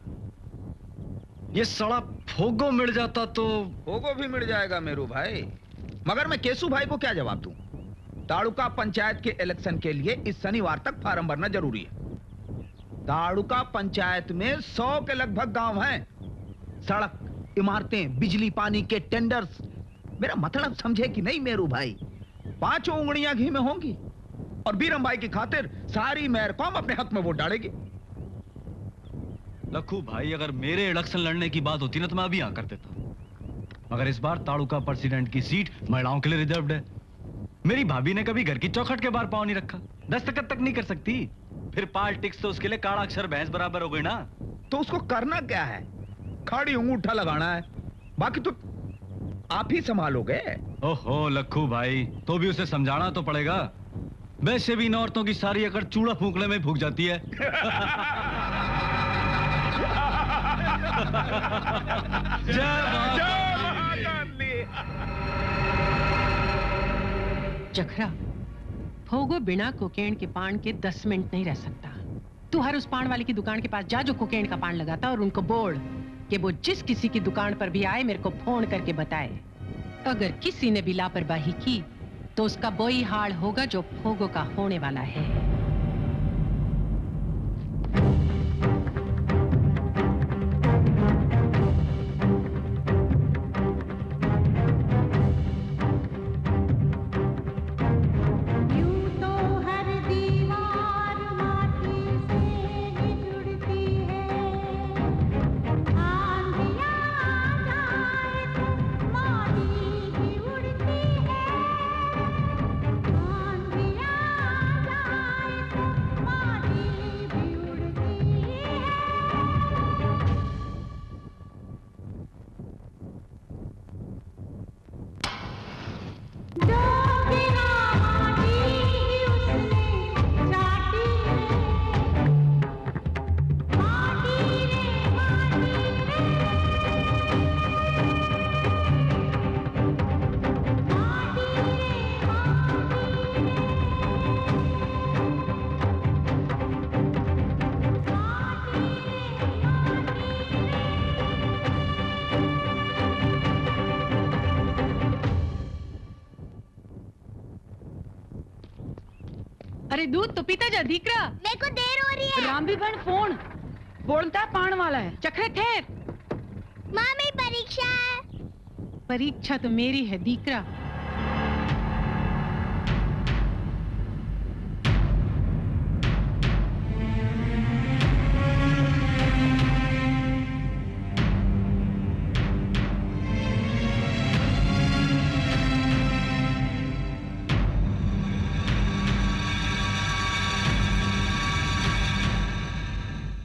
ये सड़ा फोगो मिल जाता तो। फोगो भी मिल जाएगा मेरू भाई, मगर मैं केसू भाई को क्या जवाब दूं? ताड़ुका पंचायत के इलेक्शन के लिए इस शनिवार तक फार्म भरना जरूरी है। ताड़ुका पंचायत में 100 के लगभग गांव हैं। सड़क, इमारतें, बिजली पानी के टेंडर्स, मेरा मतलब समझे कि नहीं मेरू भाई? 5 उंगलियां घी में होंगी और बीरम भाई की खातिर सारी मेयर कौम अपने हक में वोट डालेगी। लखू भाई, अगर मेरे इलेक्शन लड़ने की बात होती ना तो मैं अभी यहाँ कर देता, मगर इस बार ताड़ुका प्रेसिडेंट की सीट महिलाओं के लिए रिजर्व्ड है। मेरी भाभी ने कभी घर की चौखट के बाहर पांव नहीं रखा, दस्तखत तक नहीं कर सकती। फिर पॉलिटिक्स तो उसके लिए काला अक्षर भैंस बराबर हो गई ना। तो उसको करना क्या है? खाड़ी अंगूठा लगाना है, बाकी तो आप ही संभालोगे। ओहो लखू भाई, तो भी उसे समझाना तो पड़ेगा। वैसे भी इन औरतों की सारी अकड़ चूड़ा फूकने में फूक जाती है। जखरा, फोगो बिना कोकेन के पान के 10 मिनट नहीं रह सकता। तू हर उस पान वाले की दुकान के पास जा जो कोकेन का पान लगाता, और उनको बोल कि वो जिस किसी की दुकान पर भी आए मेरे को फोन करके बताए। अगर किसी ने भी लापरवाही की तो उसका वही हाल होगा जो फोगो का होने वाला है। अरे दूध तो पीता जा दीकरा। मेरे को देर हो रही है। रामबी बहन फोन बोलता पान वाला है। चक्रे ठहर। मामी परीक्षा है। परीक्षा तो मेरी है दीकरा।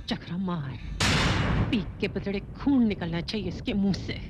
चक्रा मार, पीक के बदले खून निकलना चाहिए इसके मुंह से।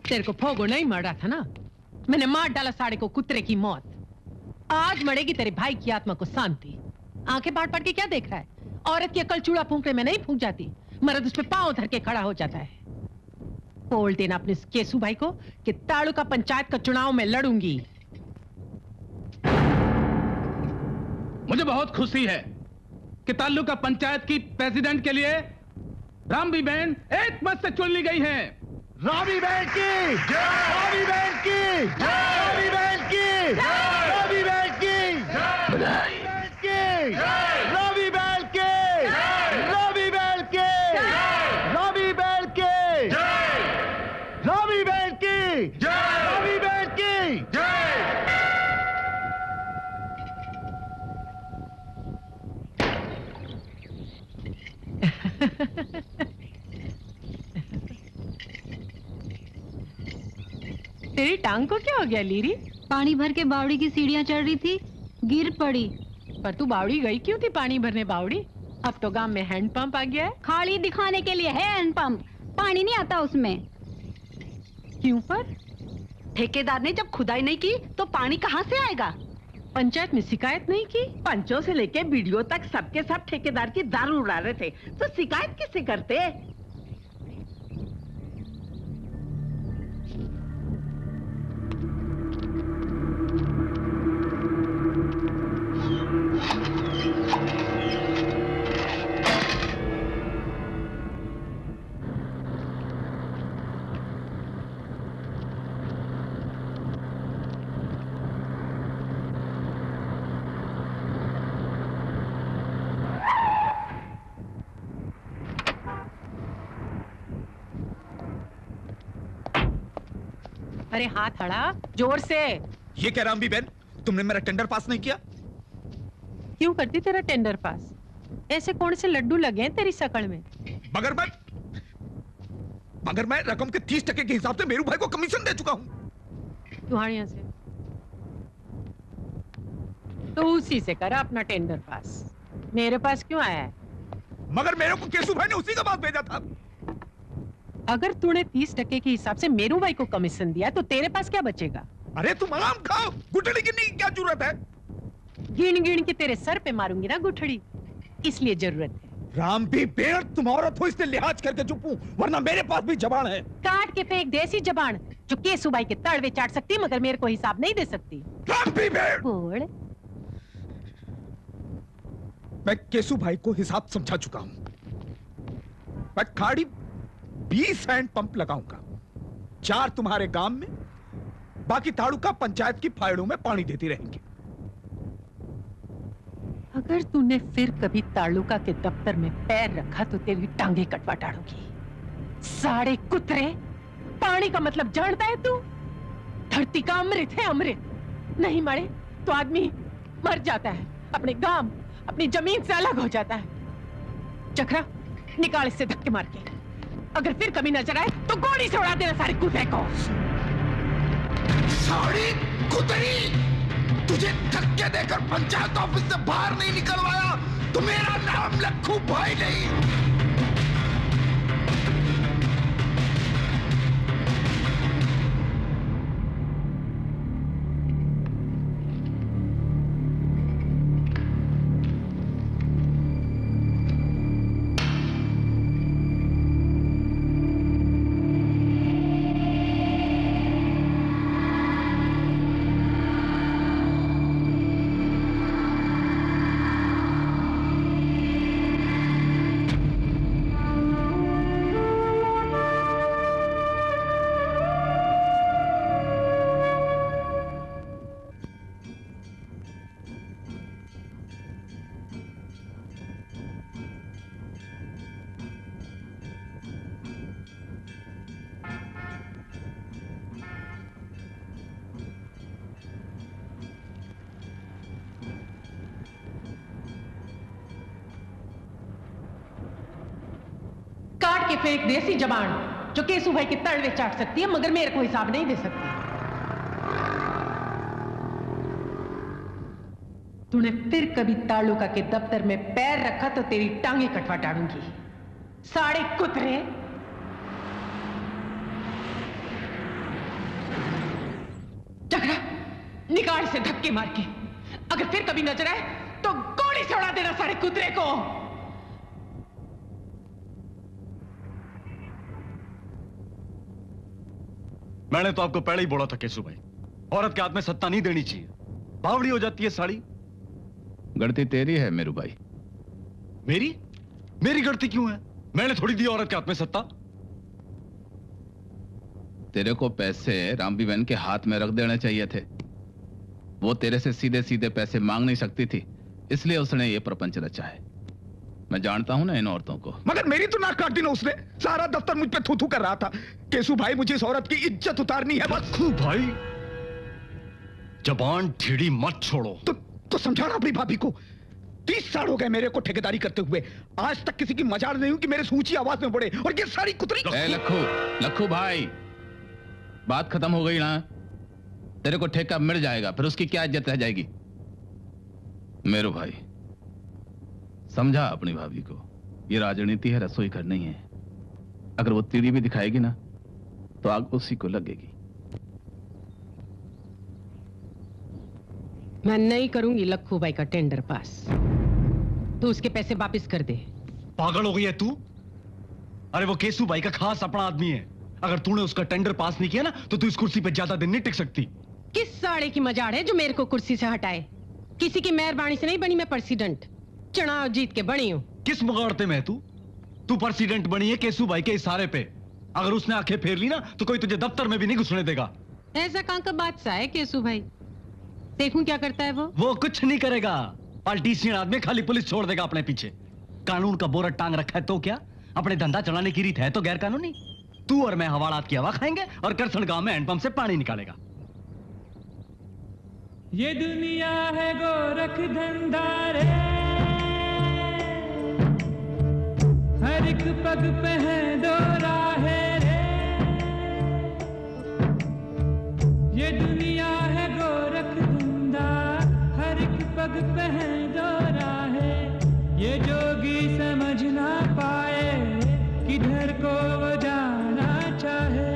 तेरे को फोगो नहीं मारा था ना, मैंने मार डाला साड़े को कुत्ते की मौत। आज मरेगी तेरे भाई की आत्मा को शांति। आंखें पाट पाट के क्या देख रहा है? औरत की अकल चूड़ा फूंकने में नहीं फूंक जाती, मर्द उस पे पांव धर के खड़ा हो जाता है। बोल देना अपने केसू भाई को कि तालुका पंचायत का चुनाव में लड़ूंगी। मुझे बहुत खुशी है कि तालुका पंचायत की प्रेसिडेंट के लिए रामबी बहन एक मत से चुन ली गई हैं। रामी बहन की जय, रामी बहन की जय, रामी बहन की जय, रामी बहन की बधाई, रामी बहन की, रामी बहन की, रामी बहन की, रामी बहन की जय, रामी बहन की जय। तेरी टांग को क्या हो गया लीरी? पानी भर के बावड़ी की सीढ़ियां चढ़ रही थी, गिर पड़ी। पर तू बावड़ी गई क्यों थी पानी भरने बावड़ी? अब तो गांव में हैंडपंप आ गया है। खाली दिखाने के लिए है हैंडपंप, पानी नहीं आता उसमें। क्यों पर? ठेकेदार ने जब खुदाई नहीं की तो पानी कहाँ से आएगा? पंचायत में शिकायत नहीं की? पंचों से लेके बीडीओ तक सबके सब ठेकेदार की दारू उड़ा रहे थे, तो शिकायत किससे करते? अरे हाथ हड़ा जोर से। ये क्या रामबी बहन, तुमने मेरा टेंडर पास नहीं किया? क्यों करती तेरा टेंडर पास? ऐसे कौन से लड्डू लगे हैं तेरी शकल में? मगर मैं रकम के 30% के हिसाब से मेरू भाई को कमीशन दे चुका हूँ। तुम्हारे यहाँ से तो उसी से करा अपना टेंडर पास। मेरे पास क्यों आया है? मगर मेरे को केशु भाई ने उसी का पास भेजा था। अगर तूने 30% के हिसाब से मेरू भाई को कमीशन दिया तो तेरे पास क्या बचेगा? अरे तुम आराम खाओ, गुठड़ी गिनने की क्या जरूरत है? गिन गिन के तेरे सर पे मारूंगी ना गुठड़ी, इसलिए जरूरत है। रामबी बेर, तुम औरत हो इसलिए लिहाज करके चुप हूं, वरना मेरे पास भी जबान है। काट के फेंक देसी जबान जो केसु भाई के तड़वे चाट सकती मगर मेरे को हिसाब नहीं दे सकती। रामबी बेर, बोल। मैं केसु भाई को हिसाब समझा चुका हूं। मैं खाड़ी 20 हैंड पंप लगाऊंगा, 4 तुम्हारे गांव में, बाकी ताड़ुका पंचायत की फाइलों में पानी देती रहेंगी। अगर तूने फिर कभी तालुका के दफ्तर में पैर रखा तो तेरी टांगे कटवा डालूंगी। साढ़े कुतरे, पानी का मतलब जानता है तू? धरती का अमृत है अमृत। नहीं मरे तो आदमी मर जाता है, अपने गांव अपनी जमीन से अलग हो जाता है। चक्रा निकाल इससे धक्के मार के। अगर फिर कभी नजर आए तो गोली से उड़ा देना सारे कुतरे को। साड़ी कुतरी, तुझे धक्के देकर पंचायत ऑफिस से बाहर नहीं निकलवाया तो मेरा नाम लक्खू भाई नहीं। फेंक देसी जबान जो केसु भाई के तड़वे चाट सकती है मगर मेरे को हिसाब नहीं दे सकती। तूने फिर कभी तालुका के दफ्तर में पैर रखा तो तेरी टांगे कटवा डालूंगी। साढ़े कुतरे। चक्रा निकाल से धक्के मार के। अगर फिर कभी नजर आए तो गोली से उड़ा देना साढ़े कुतरे को। मैंने तो आपको पहले ही बोला था केशु भाई, औरत के हाथ में सत्ता नहीं देनी चाहिए, बावड़ी हो जाती है साड़ी। गलती तेरी है मेरू भाई। मेरी गलती क्यों है? मैंने थोड़ी दी औरत के हाथ में सत्ता। तेरे को पैसे रामबी बहन के हाथ में रख देने चाहिए थे। वो तेरे से सीधे सीधे पैसे मांग नहीं सकती थी, इसलिए उसने ये प्रपंच रचा है। मैं जानता हूं ना इन औरतों को। मगर मेरी तो नाक काट दी ना उसने। सारा दफ्तर मुझ पे थू थू कर रहा था। केशु भाई, मुझे इस औरत की इज्जत उतारनी है बस। भाई जबान ढीड़ी मत छोड़ो। तो समझाना अपनी भाभी को। 30 साल हो गए मेरे को ठेकेदारी करते हुए, आज तक किसी की मजाल नहीं हुई कि मेरे से ऊंची आवाज में बोले। और ये सारी कुतरी। लक्खू भाई, बात खत्म हो गई ना? तेरे को ठेका मिल जाएगा, फिर उसकी क्या इज्जत रह जाएगी? मेरू भाई समझा अपनी भाभी को, ये राजनीति है, रसोई घर नहीं है। अगर वो तीड़ी भी दिखाएगी ना तो आग उसी को लगेगी। मैं नहीं करूंगी लक्खू भाई का टेंडर पास। तू उसके पैसे वापस कर दे। पागल हो गई है तू? अरे वो केशु भाई का खास अपना आदमी है। अगर तूने उसका टेंडर पास नहीं किया ना तो तू इस कुर्सी पे ज्यादा दिन नहीं टिक सकती। किस साड़े की मजाड़ है जो मेरे को कुर्सी से हटाए? किसी की मेहरबानी से नहीं बनी मैं प्रेसिडेंट, चुनाव जीत के बनी हूं। किस मुगाड़ते में तू प्रेसिडेंट बनी है केशु भाई के इशारे पे। अगर उसने आंखें फेर ली ना तो कोई तुझे दफ्तर में भी नहीं घुसने देगा। ऐसा कहां का बादशाह है केशु भाई? देखूं क्या करता है वो कुछ नहीं करेगा। पॉलिटिशियन आदमी, खाली पुलिस छोड़ देगा अपने पीछे। कानून का बोरा टांग रखा है तो क्या? अपने धंधा चलाने की रीत है तो गैर कानूनी। तू और मैं हवाड़ात की हवा खाएंगे और करसण गांव में हैंडपंप से पानी निकालेगा। ये दुनिया है गोरख धंधा रे, हर एक पग पे है दो राहें रे। ये दुनिया है गोरख धंधा, हर एक पग पे है दो राहें। ये जोगी समझ ना पाए किधर को वो जाना चाहे,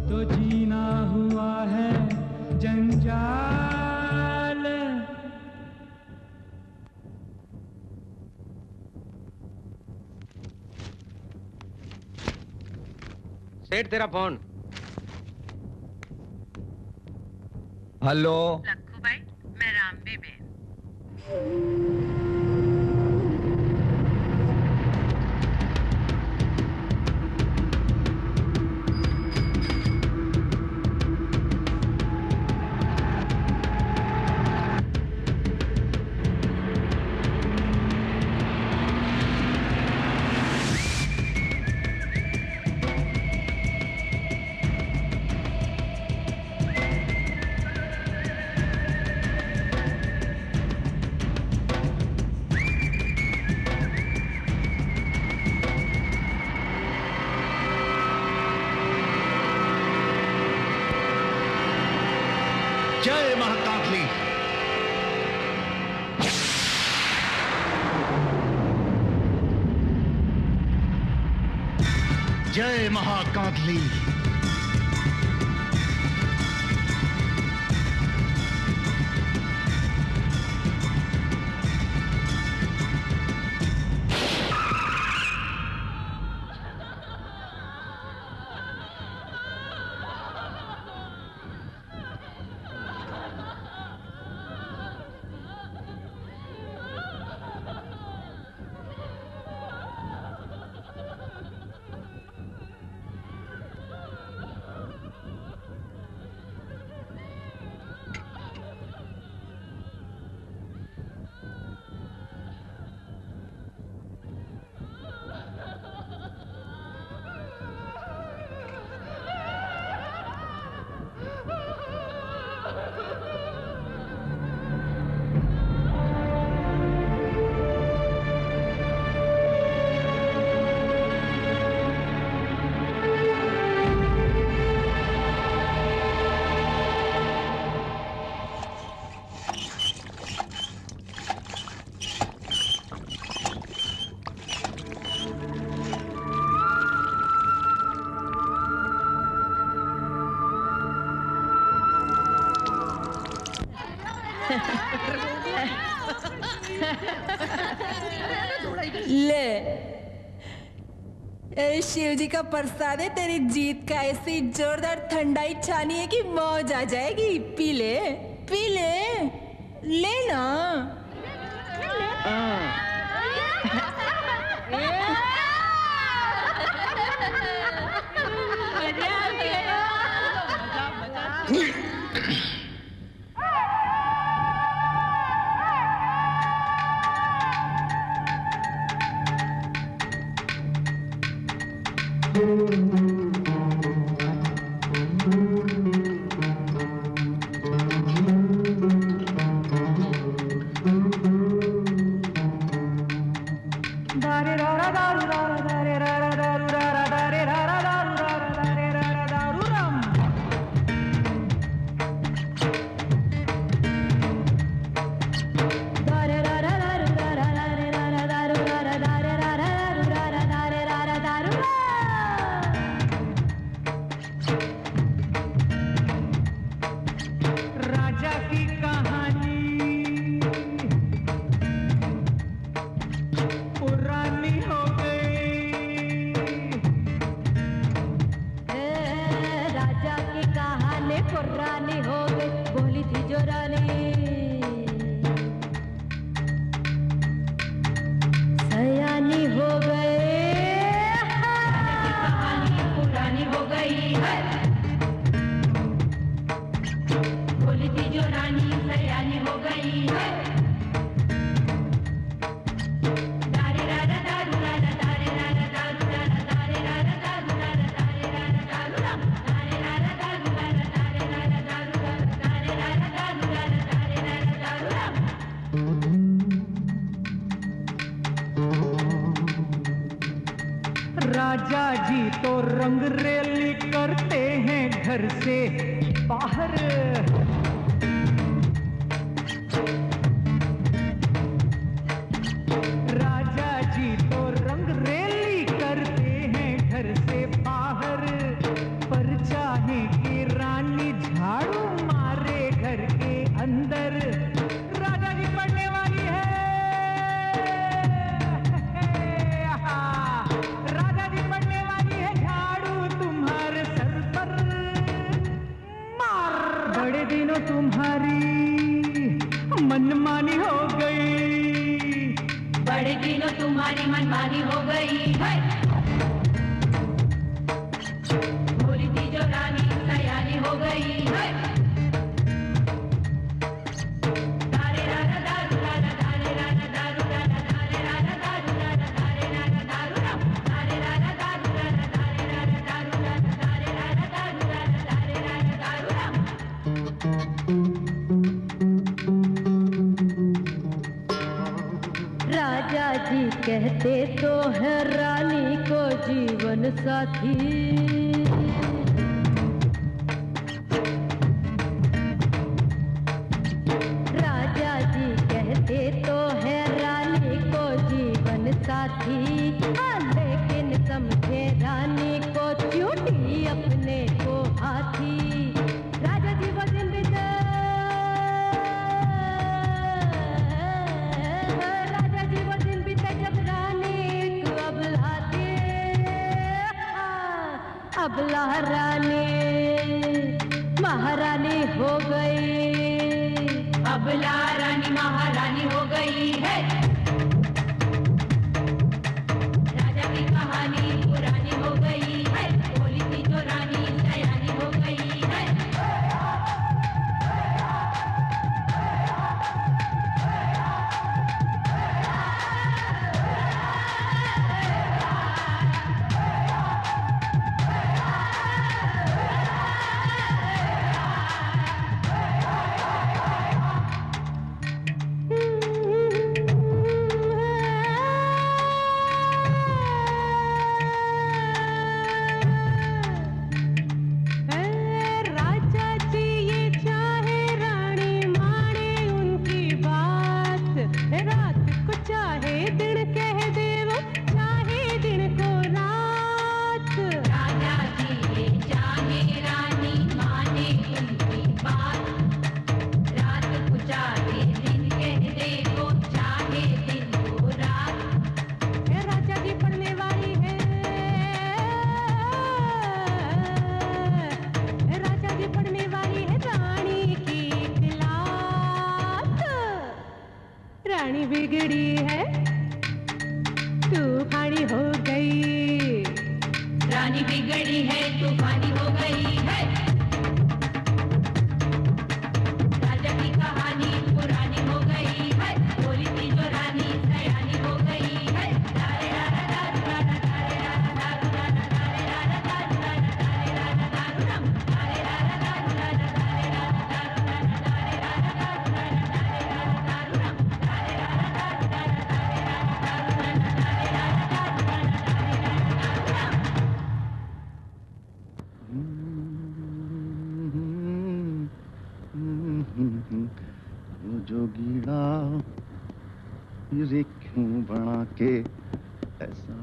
तो जीना हुआ है जंजाल। सेठ तेरा फोन। हेलो लक्खू भाई, मैं रामबी बेन। जय महाकाली। जय महाकाली। ले, ए शिव जी का प्रसाद है, तेरी जीत का ऐसी जोरदार ठंडाई छानी है कि मौज आ जाएगी। पी ले, पी ले, ले ना। पुरानी हो गई। राजा जी तो रंग रेली करते हैं घर से बाहर। राजा जी तो रंग रेली करते हैं घर से बाहर, पर चाहे कि रानी झाड़ू मारे घर के अंदर, राजा जी पढ़ने वाली है। राजा जी पढ़ने वाली है, झाड़ू तुम्हारे सर पर मार। बड़े दिनों तुम्हारी मनमानी हो गई, बड़े दिनों तुम्हारी मनमानी हो गई है। भोली थी जो रानी सयानी हो गई है। तारे राना दारू राना तारे राना दारू राना तारे राना दारू राना तारे राना दारू राना तारे राना दारू राना तारे राना दारू राना तारे राना दारू राना तारे राना दारू राना। राजा जी कहते तो है रानी को जीवन साथी, राजा जी कहते तो है रानी को जीवन साथी, लेकिन समझे रानी को चूटी अपने को हाथी। राजा जी वो दिन बीते, राजा जी वो दिन बीते जब रानी को अबला थी, अबला रानी महारानी हो गई, अबला रानी महारानी हो गई है। राजा की कहानी पुरानी हो गई है। बोली थी जो रानी सयानी हो गई है। राजा जी ये चाहे रानी माने उनकी बात, रात को चाहे दिन कह दे वो, चाहे दिन को रात। राजा जी ये चाहे रानी माने उनकी बात, रात को चाहे दिन कह दे वो, चाहे दिन को रात। राजा जी पढ़ने वाली है, राजा जी पढ़ने वाली है रानी की खिलाफ। रानी बिगड़ी है, तूफानी हो गई, रानी बिगड़ी है तूफानी हो गई है। राजा की कहानी पुरानी हो गई है। बोली थी जो रानी सयानी हो गई है। तारे राना दारू राना तारे राना दारू राना तारे राना दारू राना तारे राना दारू राना तारे राना दारू राना तारे राना दारू राना तारे राना दारू राना तारे राना दारू राना तारे राना दारू राना तारे राना दारू राना तारे राना दारू राना तारे राना दारू राना। जोगीड़ा ये क्यों बना के ऐसा,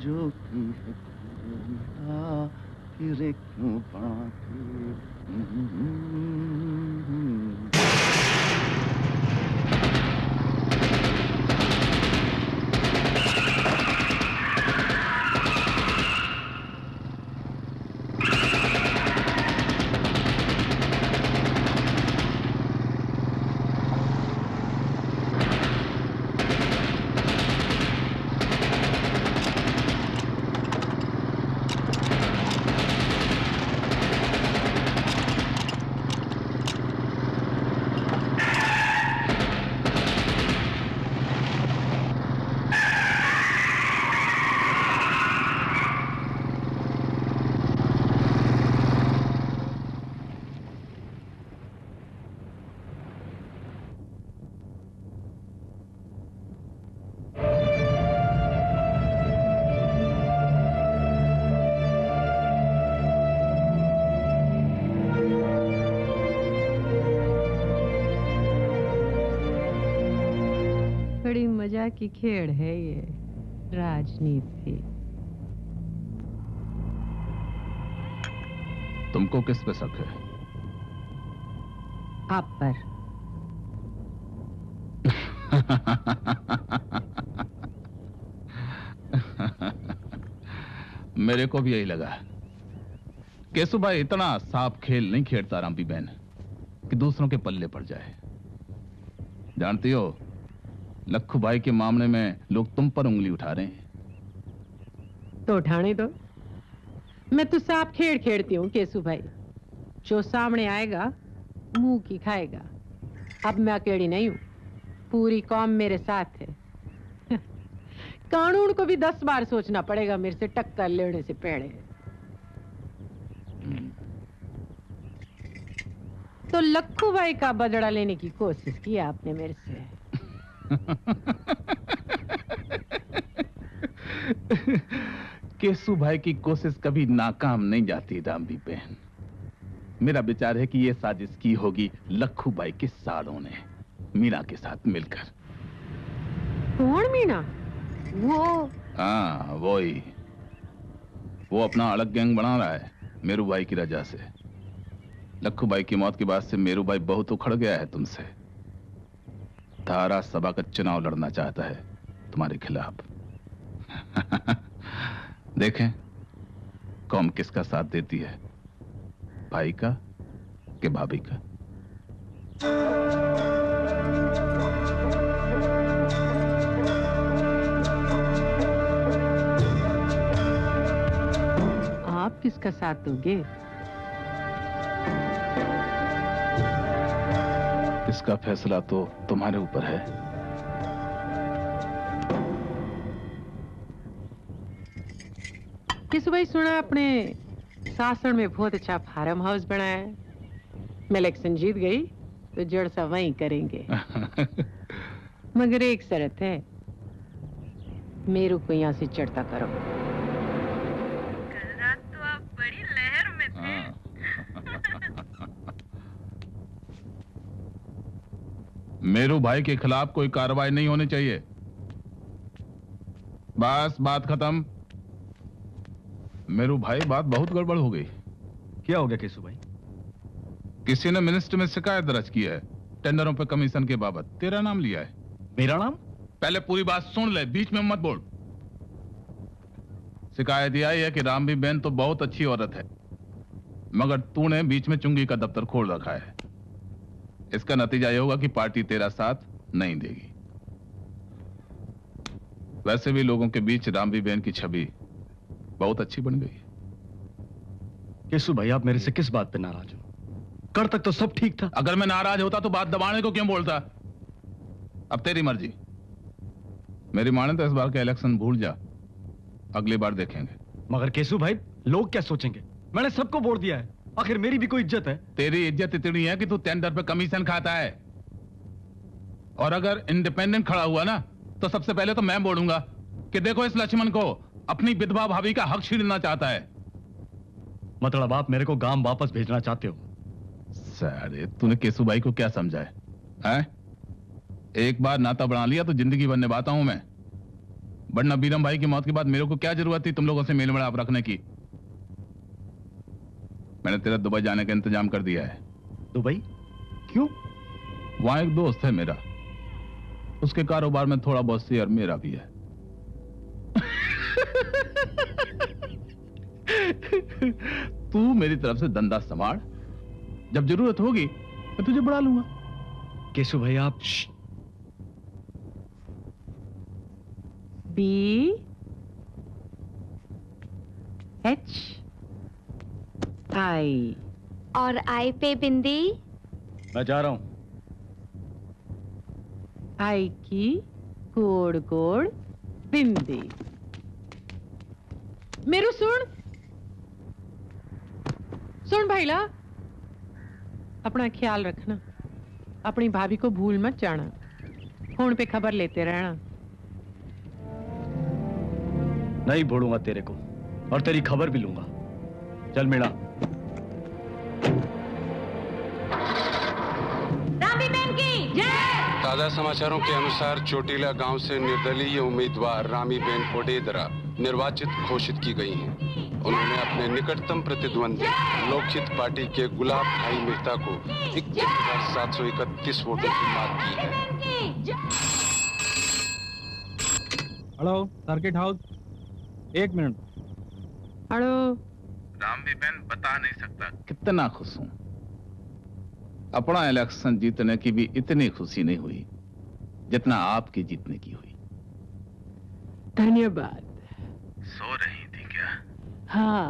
जो की है जोगीड़ा फिर क्यों बना के। बड़ी मजा की खेल है ये राजनीति। तुमको किस पे शक है? आप पर। मेरे को भी यही लगा। केशु भाई इतना साफ खेल नहीं खेलता रामपी बहन कि दूसरों के पल्ले पड़ जाए। जानती हो, लक्खू भाई के मामले में लोग तुम पर उंगली उठा रहे हैं। तो उठाने दो। मैं तो साफ खेल खेलती हूँ केशु भाई। जो सामने आएगा मुंह की खाएगा। अब मैं अकेली नहीं हूँ, पूरी कौम मेरे साथ है। कानून को भी 10 बार सोचना पड़ेगा मेरे से टक्कर लेने से पहले। तो लक्खू भाई का बदला लेने की कोशिश की आपने मेरे से। केशु भाई की कोशिश कभी नाकाम नहीं जाती रामबी बहन। मेरा विचार है कि यह साजिश की होगी लक्खू भाई के सालों ने मीना के साथ मिलकर। कौन मीना? वो? हाँ वो ही। वो अपना अलग गैंग बना रहा है मेरू भाई की रजा से। लक्खू भाई की मौत के बाद से मेरू भाई बहुत उखड़ गया है तुमसे। धारा सभा का चुनाव लड़ना चाहता है तुम्हारे खिलाफ। देखें कौम किसका साथ देती है, भाई का कि भाभी का। आप किसका साथ दोगे? इसका फैसला तो तुम्हारे ऊपर है। केशु भाई सुना अपने सासण में बहुत अच्छा फार्म हाउस बनाया है। मैं इलेक्शन जीत गई तो जड़सा वहीं करेंगे। मगर एक शर्त है, मेरू को यहाँ से चढ़ता करो। कल रात तो आप बड़ी लहर में थे। मेरू भाई के खिलाफ कोई कार्रवाई नहीं होनी चाहिए। बस बात खत्म। मेरू भाई बात बहुत गड़बड़ हो गई। क्या हो गया केशु भाई? किसी ने मिनिस्टर में शिकायत दर्ज की है टेंडरों पे कमीशन के बाबत। तेरा नाम लिया है। मेरा नाम? पहले पूरी बात सुन ले, बीच में मत बोल। शिकायत यह आई है कि रामबी बहन तो बहुत अच्छी औरत है, मगर तूने बीच में चुंगी का दफ्तर खोल रखा है। इसका नतीजा यह होगा कि पार्टी तेरा साथ नहीं देगी। वैसे भी लोगों के बीच रामबी बहन की छवि बहुत अच्छी बन गई। केशु भाई आप मेरे से किस बात पे नाराज हो? कल तक तो सब ठीक था। अगर मैं नाराज होता तो बात दबाने को क्यों बोलता? अब तेरी मर्जी। मेरी माने तो इस बार का इलेक्शन भूल जा, अगली बार देखेंगे। मगर केशु भाई लोग क्या सोचेंगे? मैंने सबको वोट दिया है, आखिर मेरी भी कोई इज्जत है। तेरी इज्जत इतनी है कि तू टेंडर पे कमीशन खाता है, और अगर इंडिपेंडेंट खड़ा हुआ ना तो सबसे पहले तो मैं बोलूंगा कि देखो इस लक्ष्मण को अपनी विधवा भाभी का हक छीनना चाहता है। मतलब आप मेरे को गांव वापस भेजना चाहते हो? सारे तूने केशु भाई को क्या समझा है? एक बार नाता बना लिया तो जिंदगी भर निभाता हूं मैं, वरना बीरम भाई की मौत के बाद मेरे को क्या जरूरत थी तुम लोगों से मेल मिलाप रखने की? मैंने तेरा दुबई जाने का इंतजाम कर दिया है। दुबई क्यों? वहां एक दोस्त है मेरा, उसके कारोबार में थोड़ा बहुत शेयर मेरा भी है। तू मेरी तरफ से धंधा संभाल, जब जरूरत होगी मैं तुझे बढ़ा लूंगा। केशु भाई आप BH I और आई पे बिंदी। मैं जा रहा हूं। आई की गोड़ गोड़ बिंदी। मेरू सुन भाईला, अपना ख्याल रखना, अपनी भाभी को भूल मत जाना, फोन पे खबर लेते रहना। नहीं भूलूंगा तेरे को, और तेरी खबर भी लूंगा। चल मीणा। रामी बहन की जय। ताजा समाचारों के अनुसार चोटीला गांव से निर्दलीय उम्मीदवार रामीबेन पोडेदरा निर्वाचित घोषित की गई हैं। उन्होंने अपने निकटतम प्रतिद्वंदी लोकहित पार्टी के गुलाब भाई मेहता को 21,731 वोटों की मात की है। Hello circuit house, 1 minute. Hello. Ramiben बता नहीं सकता कितना खुश हूं। अपना इलेक्शन जीतने की भी इतनी खुशी नहीं हुई जितना आपकी जीतने की हुई। धन्यवाद। सो रही थी क्या? हाँ।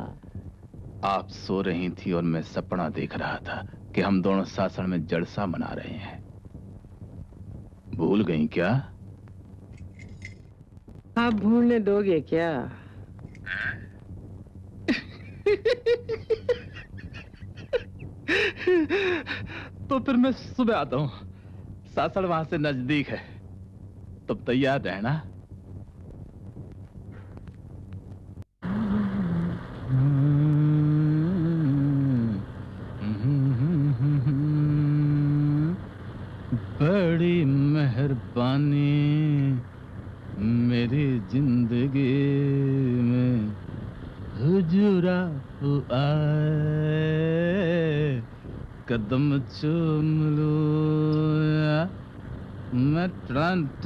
आप सो रही थी और मैं सपना देख रहा था कि हम दोनों सासण में जलसा मना रहे हैं। भूल गई क्या? आप भूलने दोगे क्या? तो फिर मैं सुबह आता हूं। सासण वहां से नजदीक है, तब तैयार रहना। बड़ी मेहरबानी मेरी जिंदगी में हुजूरा आए, कदम चूम लूं मैं ट्रंट।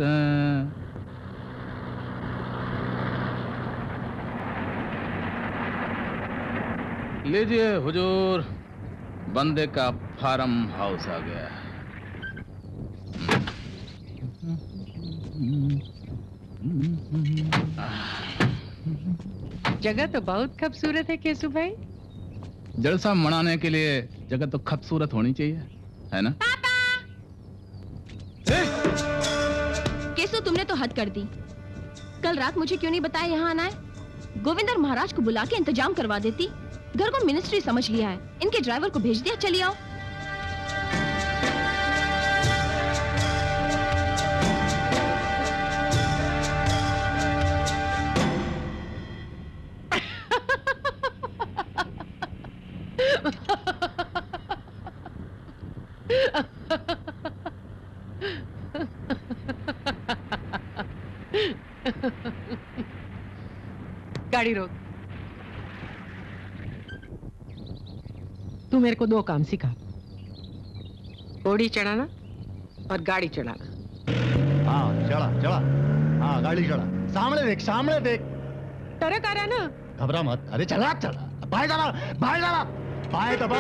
लीजिए हुजूर, बंदे का फार्म हाउस आ गया। जगह तो बहुत खूबसूरत है केशु भाई। जलसा मनाने के लिए जगह तो खूबसूरत होनी चाहिए, है ना? केशु, तुमने तो हद कर दी। कल रात मुझे क्यों नहीं बताया यहाँ आना है? गोविंदर महाराज को बुला के इंतजाम करवा देती। घर को मिनिस्ट्री समझ लिया है। इनके ड्राइवर को भेज दिया, चलिए आओ। गाड़ी रोक। तू मेरे को 2 काम सिखा, घोड़ी चढ़ाना और गाड़ी चढ़ाना। हाँ चढ़ा चढ़ा, हाँ गाड़ी चढ़ा। सामने देख, सामने देख। टरक आ रहा ना? घबरा मत। अरे चला चला, बाएं दबा, बाएं दबा, बाएं दबा।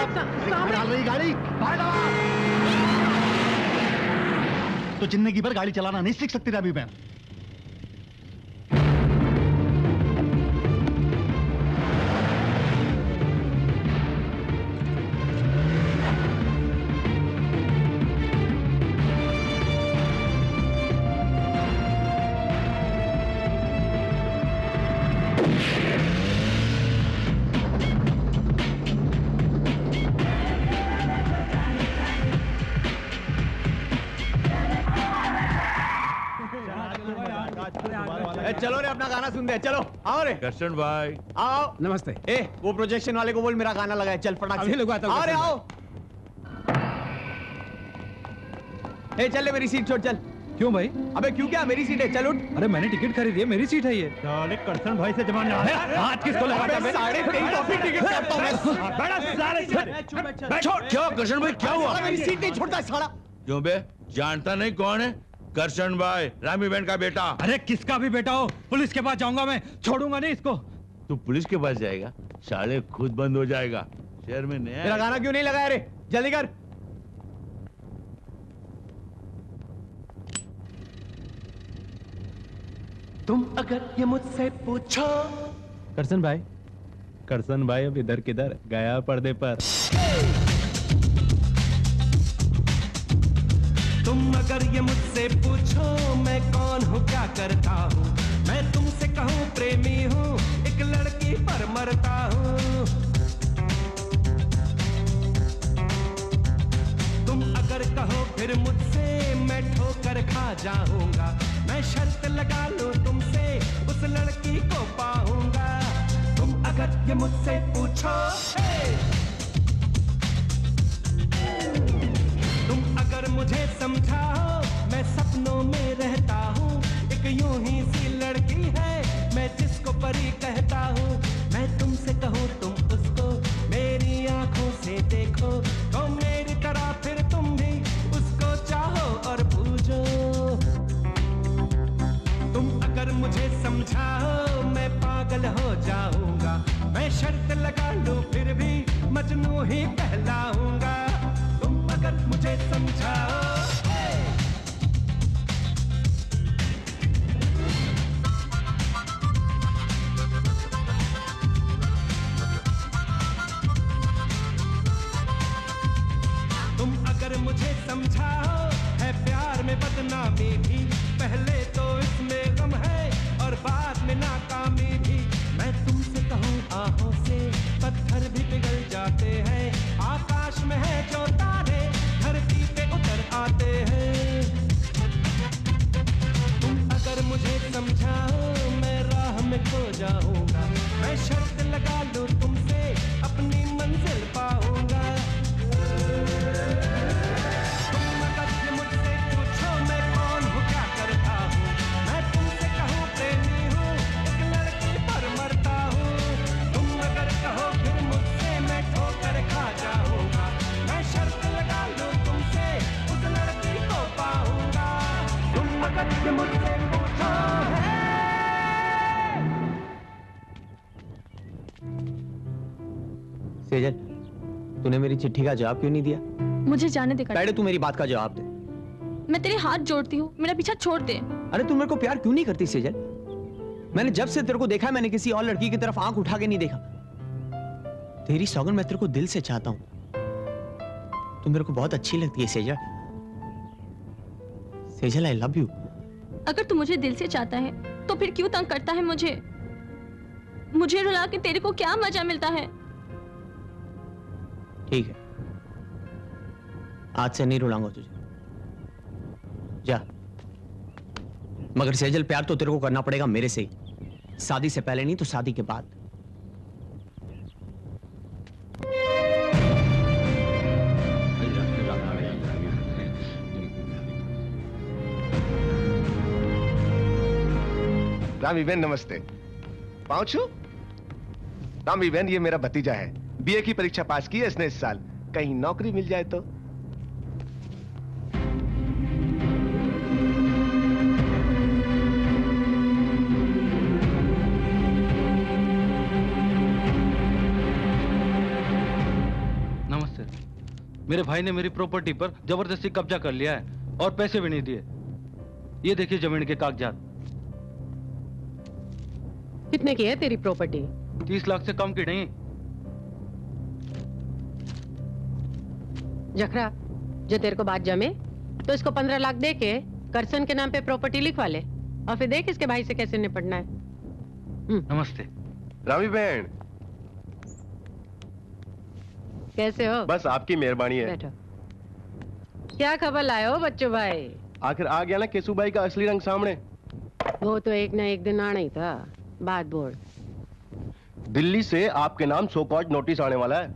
डाल रही गाड़ी, बाएं दबा। तो जिंदगी भर गाड़ी चलाना नहीं सीख सकती अभी मैं। चलो रे, अपना गाना सुनते हैं। चलो आओ रे कृष्ण भाई। आओ। नमस्ते। ए वो प्रोजेक्शन वाले को बोल मेरा गाना लगाए। चल फटाक से। अभी लगवाता हूं। आओ रे आओ। ए चल ले, मेरी सीट छोड़ चल। क्यों भाई? अबे क्यों क्या, मेरी सीट है, चल उठ। अरे मैंने टिकट खरीदी है, मेरी सीट है ये। साले करसन भाई से जमाना है। हाथ किसको लगाता है? 3.5 कॉपी टिकट काटता हूं मैं। बड़ा सारे क्यों कृष्ण भाई, क्या हुआ? मेरी सीट नहीं छोड़ता साला। क्यों बे, जानता नहीं कौन है? कृष्ण भाई, रामीबेन का बेटा। अरे किसका भी बेटा हो, पुलिस के पास जाऊंगा मैं, छोड़ूंगा नहीं इसको। तू पुलिस के पास जाएगा? साले खुद बंद हो जाएगा। शहर में नया। मेरा गाना क्यों नहीं लगाया रे? जल्दी कर। तुम अगर ये मुझसे पूछो। करसन भाई अब इधर किधर गया पर्दे पर। तुम अगर ये मुझसे पूछो मैं कौन हूँ, क्या करता हूँ, मैं तुमसे कहूँ प्रेमी हूँ, एक लड़की पर मरता हूँ। तुम अगर कहो फिर मुझसे मैं ठोकर खा जाऊंगा, मैं शर्त लगा लूं तुमसे उस लड़की को पाऊंगा। तुम अगर ये मुझसे पूछो, तुम अगर मुझे समझाओ मैं मैं सपनों में रहता हूँ। एक यूं ही सी लड़की है मैं जिसको परी कहता हूँ। मैं तुमसे कहूँ तुम उसको मेरी आंखों से देखो, तो मेरी तरह फिर तुम भी उसको चाहो और पूछो। तुम अगर मुझे समझाओ मैं पागल हो जाऊंगा। मैं शर्त लगा लूं फिर भी मजनू ही कहलाऊंगा। तुम अगर मुझे समझाओ। तुम अगर मुझे समझाओ है प्यार में बदनामी भी, पहले तो इसमें गम है और बाद में नाकामी भी। मैं तुमसे कहूँ आहों से पत्थर भी पिघल जाते हैं। आकाश में है जो तारे धरती पे उतर आते हैं। तुम अगर मुझे समझाओ मैं राह में खो जाऊंगा। मैं शर्त लगा लूं तुमसे अपनी मंजिल पाऊंगा। सेजल, तूने मेरी चिट्ठी का जवाब क्यों नहीं दिया? मुझे जाने दे। पहले तू मेरी बात का जवाब दे। मैं तेरे हाथ जोड़ती हूँ, मेरा पीछा छोड़ दे। अरे तू मेरे को प्यार क्यों नहीं करती सेजल? मैंने जब से तेरे को देखा मैंने किसी और लड़की की तरफ आंख उठा के नहीं देखा। तेरी सौगंध मैं तेरे को दिल से चाहता हूँ। तू मेरे को बहुत अच्छी लगती है Sejal. Sejal I love you. अगर तू मुझे दिल से चाहता है तो फिर क्यों तंग करता है मुझे? मुझे रुला के तेरे को क्या मजा मिलता है? ठीक है, आज से नहीं रुलाऊंगा तुझे, जा। मगर सेजल प्यार तो तेरे को करना पड़ेगा मेरे से ही। शादी से पहले नहीं तो शादी के बाद। रामी बहन नमस्ते। पहुंचू? रामी बहन ये मेरा भतीजा है, बीए की परीक्षा पास की है इसने इस साल। कहीं नौकरी मिल जाए तो। नमस्ते। मेरे भाई ने मेरी प्रॉपर्टी पर जबरदस्ती कब्जा कर लिया है और पैसे भी नहीं दिए। ये देखिए जमीन के कागजात। कितने की है तेरी प्रॉपर्टी? 30 लाख से कम की नहीं। जखरा, जो तेरे को बात जमे तो इसको 15 लाख दे के करसन के नाम पे प्रॉपर्टी लिखवा ले और फिर देख इसके भाई से कैसे निपटना है। नमस्ते। रामी बहन कैसे हो? बस आपकी मेहरबानी है। बैठो। क्या खबर लाए हो बच्चों भाई? आखिर आ गया ना केसु भाई का असली रंग सामने। वो तो एक ना एक दिन आना ही था। बात बोल। दिल्ली से आपके नाम सो कॉल्ड नोटिस आने वाला है।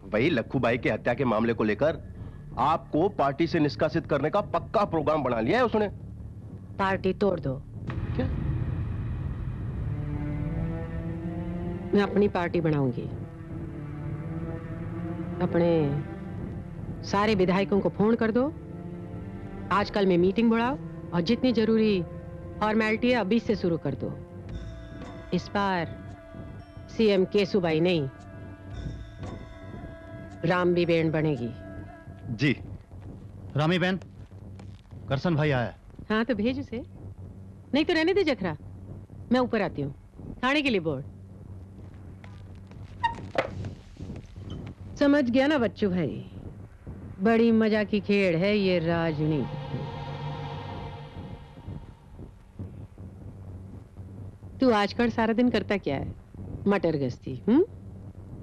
वही लक्खू भाई के हत्या के मामले को लेकर आपको पार्टी से निष्कासित करने का पक्का प्रोग्राम बना लिया है उसने। पार्टी तोड़ दो। क्या? मैं अपनी पार्टी बनाऊंगी। अपने सारे विधायकों को फोन कर दो, आजकल में मीटिंग बुलाओ और जितनी जरूरी फॉर्मेलिटी है अभी से शुरू कर दो। इस बार सीएम केसुबाई नहीं, रामबी बेन बनेगी। जी। रामी बहन, करसन भाई आया है। हाँ तो भेज उसे, नहीं तो रहने दे जखरा। मैं ऊपर आती हूँ खाने के लिए बोर्ड। समझ गया ना बच्चों भाई, बड़ी मजा की खेल है ये राजनीति। तू आजकल सारा दिन करता क्या है? मटर गश्ती।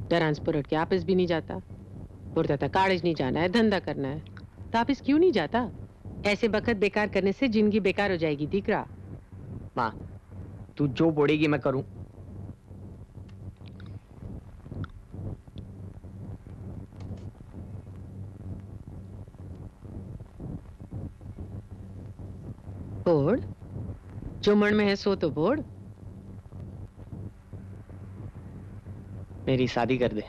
ट्रांसपोर्ट के ऑफिस भी नहीं जाता, बोलता था कॉलेज नहीं जाना है, धंधा करना है, तो ऑफिस क्यों नहीं जाता? ऐसे वक्त बेकार करने से जिंदगी बेकार हो जाएगी दीकरा। माँ, तू जो बोलेगी मैं करूं। बोड़ जो मन में है सो तो बोड़। मेरी शादी कर दे।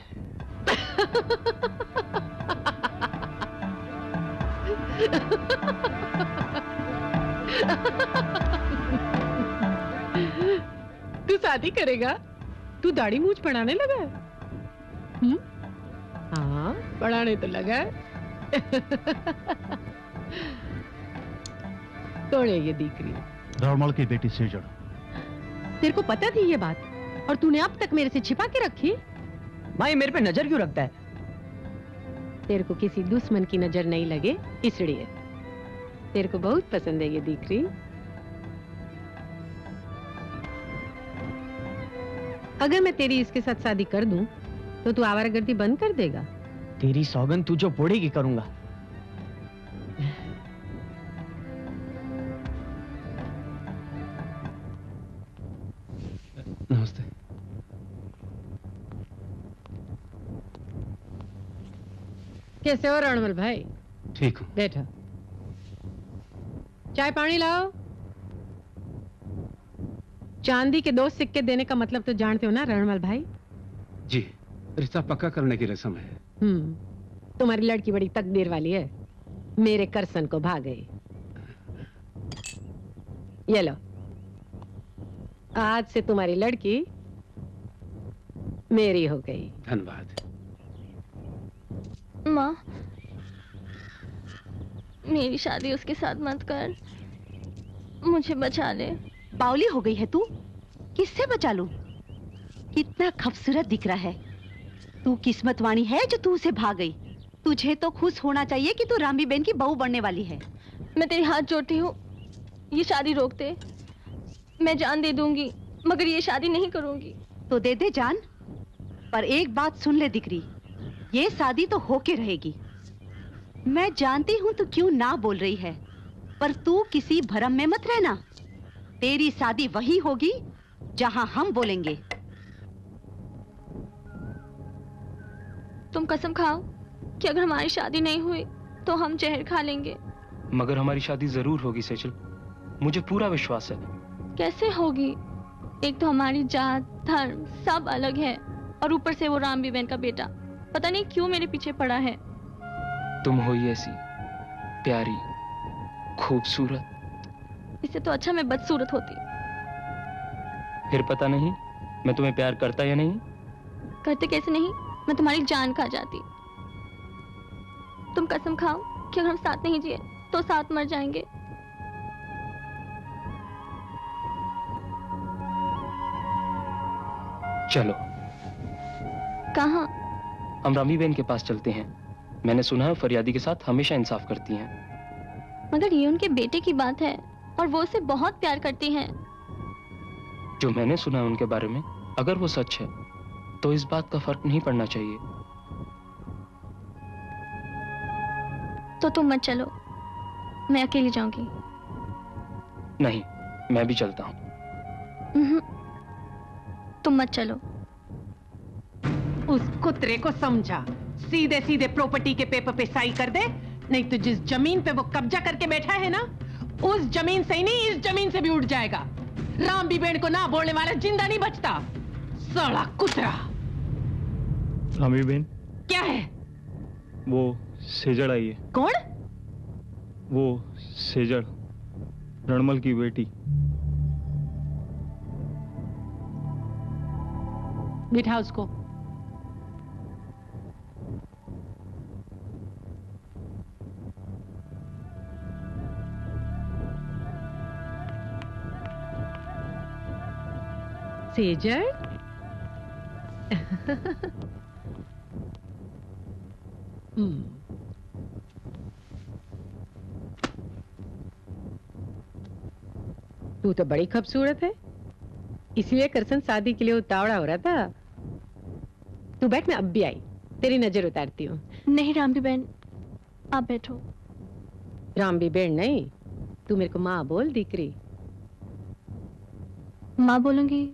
तू शादी करेगा? तू दाढ़ी मूंछ बढ़ाने लगा है? हाँ, बढ़ाने तो लगा है। कौन है ये दीकरी? रौड़मल की बेटी सेजड़। तेरे को पता थी ये बात और तूने अब तक मेरे से छिपा के रखी? माँ मेरे पे नजर क्यों रखता है? तेरे को किसी दुश्मन की नजर नहीं लगे इसलिए। तेरे को बहुत पसंद है ये दीकरी। अगर मैं तेरी इसके साथ शादी कर दूं तो तू आवारागर्दी बंद कर देगा? तेरी सौगंध तू जो बोलेगी करूंगा। नमस्ते। कैसे हो रणमल भाई? ठीक हूँ। बैठो। चाय पानी लाओ। चांदी के 2 सिक्के देने का मतलब तो जानते हो ना रणमल भाई? जी, रिश्ता पक्का करने की रस्म है। तुम्हारी लड़की बड़ी तकदीर वाली है। मेरे करसन को भाग गई। ये लो, आज से तुम्हारी लड़की मेरी हो गई। धन्यवाद। माँ, मेरी शादी उसके साथ मत कर, मुझे बचा ले। बावली हो गई है तू? किससे बचा लूं? कितना खूबसूरत दिख रहा है। तू किस्मतवानी है जो तू उसे भाग गई। तुझे तो खुश होना चाहिए कि तू रामी बेन की बहू बनने वाली है। मैं तेरे हाथ जोड़ती हूँ, ये शादी रोक दे। मैं जान दे दूंगी मगर ये शादी नहीं करूंगी। तो दे दे जान, पर एक बात सुन ले दिकरी, ये शादी तो होके रहेगी। मैं जानती हूँ तू क्यों ना बोल रही है, पर तू किसी भरम में मत रहना। तेरी शादी वही होगी जहां हम बोलेंगे। तुम कसम खाओ कि अगर हमारी शादी नहीं हुई तो हम जहर खा लेंगे। मगर हमारी शादी जरूर होगी सेजल, मुझे पूरा विश्वास है। कैसे होगी? एक तो हमारी जात धर्म सब अलग है और ऊपर से वो राम बेन का बेटा पता नहीं क्यों मेरे पीछे पड़ा है। तुम हो ही ऐसी प्यारी खूबसूरत। इससे तो अच्छा मैं बदसूरत होती। फिर पता नहीं मैं तुम्हें प्यार करता या नहीं। करते कैसे नहीं, मैं तुम्हारी जान खा जाती। तुम कसम खाओ कि अगर हम साथ नहीं जिए तो साथ मर जाएंगे। चलो। कहाँ? हम रामी बेन के पास चलते हैं। मैंने सुना है फरियादी के साथ हमेशा इंसाफ करती हैं। मगर ये उनके बेटे की बात है और वो उसे बहुत प्यार करती हैं। जो मैंने सुना है उनके बारे में, अगर वो सच है तो इस बात का फर्क नहीं पड़ना चाहिए। तो तुम मत चलो, मैं अकेली जाऊंगी। नहीं, मैं भी चलता हूँ। तुम मत चलो। उस कुत्रे को समझा, सीधे सीधे प्रॉपर्टी के पेपर पे साइन कर दे, नहीं तो जिस जमीन पे वो कब्जा करके बैठा है ना, उस जमीन से ही नहीं इस जमीन से भी उठ जाएगा। राम बेन को ना बोलने वाला जिंदा नहीं बचता। साला कुतरा। रामी बेन, क्या है? वो सेजड़ आई है। कौन? वो सेजड़, रणमल की बेटी। बिठा उसको। सेजड़? तू तो बड़ी खूबसूरत है, इसलिए करसन शादी के लिए उतावड़ा हो रहा था। तू बैठ, मैं अब भी आई, तेरी नजर उतारती हूँ। नहीं रामबी बहन, आप बैठो। रामबी बहन नहीं, तू मेरे को माँ बोल दीकरी। माँ बोलूंगी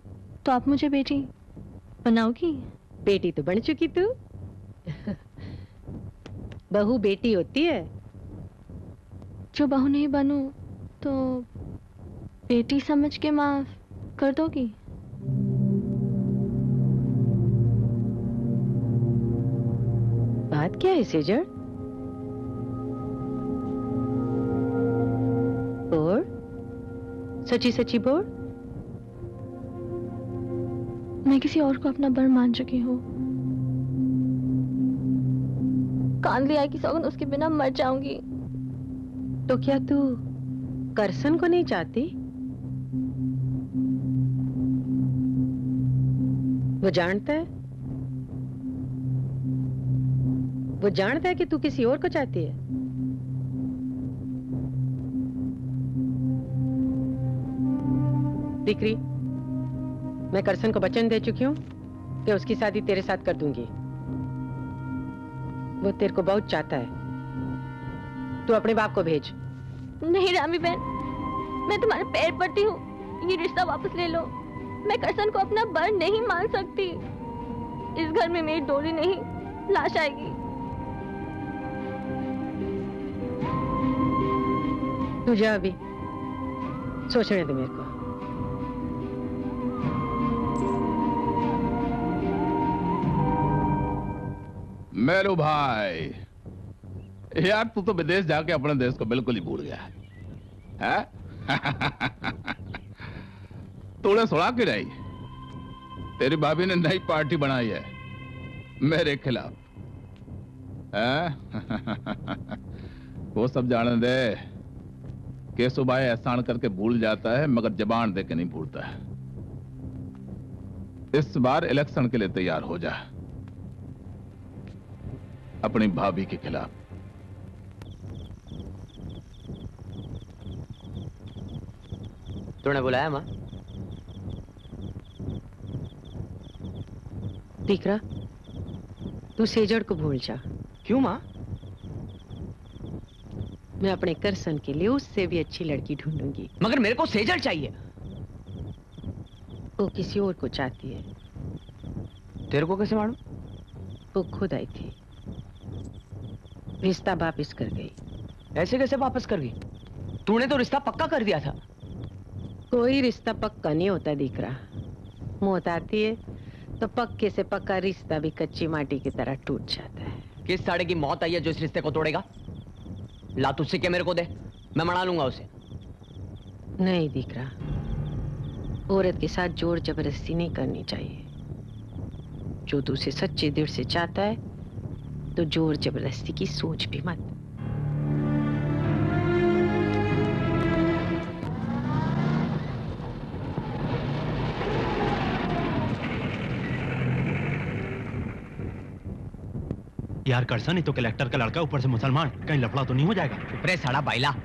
तो आप मुझे बेटी बनाओगी? बेटी तो बन चुकी तू। बहू बेटी होती है। जो बहू नहीं बनूं तो बेटी समझ के माफ कर दोगी? बात क्या है सेजल? बोल, सच्ची सच्ची बोल। मैं किसी और को अपना बर मान चुकी हूँ। कांदली आई की सौगंध उसके बिना मर जाऊंगी। तो क्या तू करसन को नहीं चाहती? वो जानता है, वो जानता है कि तू किसी और को चाहती है। दिकरी, मैं करसन को वचन दे चुकी हूँ कि उसकी शादी तेरे साथ कर दूंगी। वो तेरे को बहुत चाहता है। तू अपने बाप को भेज। नहीं रामी बहन, मैं तुम्हारे पैर पड़ती हूँ, ये रिश्ता वापस ले लो। मैं करसन को अपना बर नहीं मान सकती। इस घर में मेरी डोली नहीं, लाश आएगी। तू जा अभी, सोचने दे मेरे को। मेरू भाई, यार तू तो विदेश जाके अपने देश को बिल्कुल ही भूल गया है? तूने सुना कि नहीं, तेरी भाभी ने नई पार्टी बनाई है मेरे खिलाफ। वो सब जाने दे। केशुभाई एहसान करके भूल जाता है मगर जबान दे के नहीं भूलता है। इस बार इलेक्शन के लिए तैयार हो जा अपनी भाभी के खिलाफ। तूने बुलाया माँ? दीकरा, तू सेजड़ को भूल जा। क्यों माँ? मैं अपने करसन के लिए उससे भी अच्छी लड़की ढूंढूंगी। मगर मेरे को सेजड़ चाहिए। वो किसी और को चाहती है। तेरे को कैसे मालूम? वो खुद आई थी, रिश्ता वापस कर गई। ऐसे कैसे वापस कर गई? तूने तो रिश्ता पक्का कर दिया था। कोई रिश्ता पक्का नहीं होता दीकरा। मौत आती है तो पक्के से पक्का रिश्ता भी कच्ची माटी की तरह टूट जाता है। किस साड़े की मौत आई है जो इस रिश्ते को तोड़ेगा? ला तुझसे क्या मेरे को दे, मैं मना लूंगा उसे। नहीं दीकरा, औरत के साथ जोर जबरदस्ती नहीं करनी चाहिए। जो तू उसे सच्चे दिल से चाहता है तो जोर जबरदस्ती की सोच भी मत। यार करसन, नहीं तो कलेक्टर का लड़का, ऊपर से मुसलमान, कहीं लफड़ा तो नहीं हो जाएगा? ऊपरे साड़ा बाइला।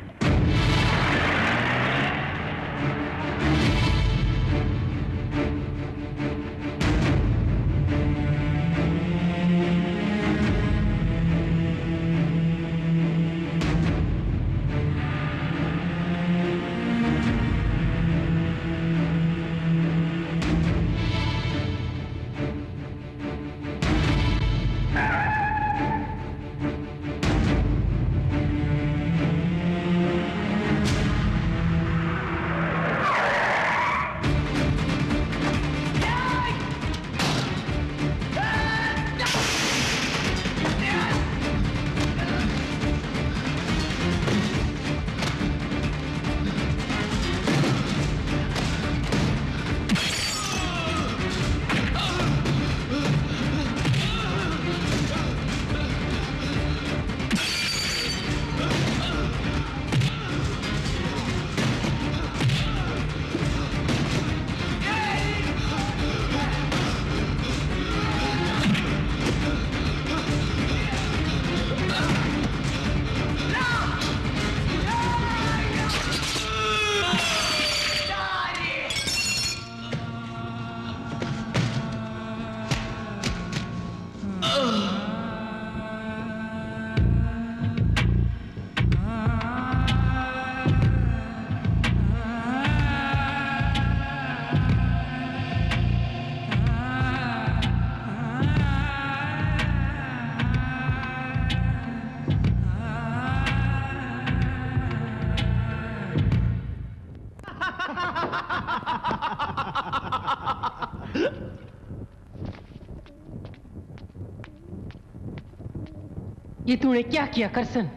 ये तूने क्या किया करसन?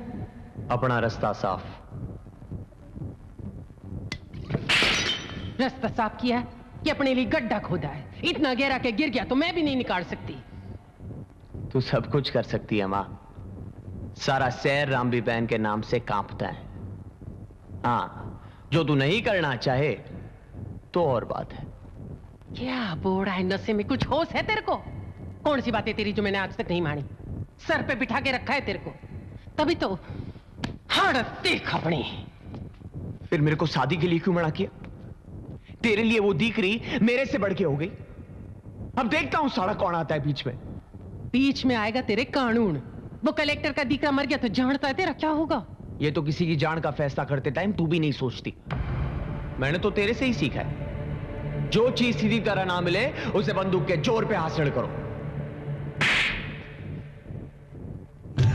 अपना रास्ता साफ। रास्ता साफ किया है कि अपने लिए गड्ढा खोदा है? इतना गहरा के गिर गया तो मैं भी नहीं निकाल सकती। तू सब कुछ कर सकती है मां। सारा शहर रामबी बहन के नाम से कांपता है। हाँ, जो तू नहीं करना चाहे तो और बात है। क्या बोल रहा है? नशे में कुछ होश है तेरे को? कौन सी बात है तेरी जो मैंने आज तक नहीं मानी? सर पे बिठा के रखा है तेरे को, तभी तो हाड़त देख अपनी। फिर मेरे को शादी के लिए क्यों मना किया? तेरे लिए वो दीकरी मेरे से बढ़ के हो गई। अब देखता हूं सारा कौन आता है बीच में। बीच में आएगा तेरे कानून। वो कलेक्टर का दीकरा मर गया तो जानता है तेरा क्या होगा? ये तो किसी की जान का फैसला करते टाइम तू भी नहीं सोचती। मैंने तो तेरे से ही सीखा है, जो चीज सीधी तरह ना मिले उसे बंदूक के जोर पे हासिल करो।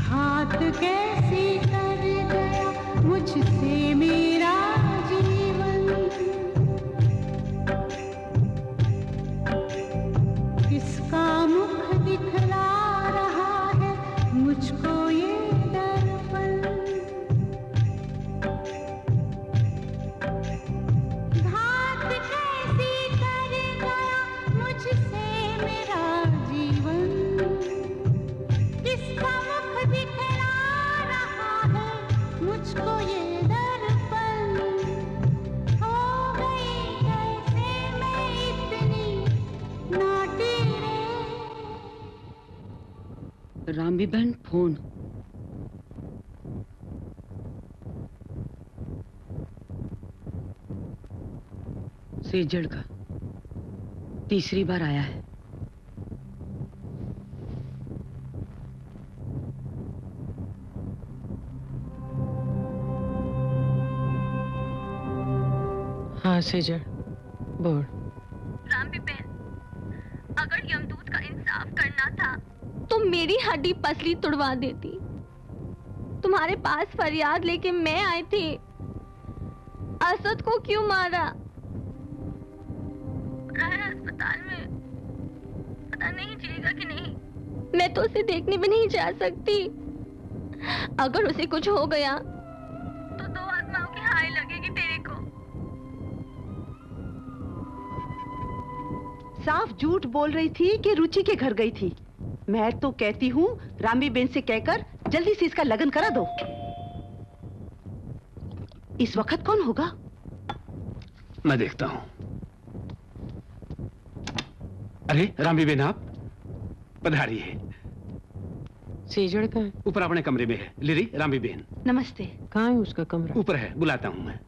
हाथ कैसी कर गया मुझसे मेरा जीवन, किसका मुख दिखला रहा है मुझको ये दर्पण। घात कैसी कर गया मुझसे मेरा जीवन, किसका मुख दिखला रहा है मुझको ये दर्पण। हो गई कैसे मैं इतनी नाटी रे। रामबी बहन फोन। सेजड़ का तीसरी बार आया है। हाँ सेजड़ बोल। रामबी बहन, अगर यमदूत का इंसाफ करना था तो मेरी हड्डी पसली तुड़वा देती। तुम्हारे पास फरियाद लेके मैं आई थी। असद को क्यों मारा? राया अस्पताल में, पता नहीं जिएगा कि नहीं। मैं तो उसे देखने भी नहीं जा सकती। अगर उसे कुछ हो गया तो दो आत्माओं की हाय लगेगी तेरे को। साफ झूठ बोल रही थी कि रुचि के घर गई थी। मैं तो कहती हूँ रामबी बहन से कहकर जल्दी से इसका लगन करा दो। इस वक्त कौन होगा? मैं देखता हूँ। अरे रामबी बहन, आप पधारिए। सेजड़ का ऊपर अपने कमरे में है। लिरी, रामबी बहन। नमस्ते। कहाँ है उसका कमरा? ऊपर है, बुलाता हूँ मैं।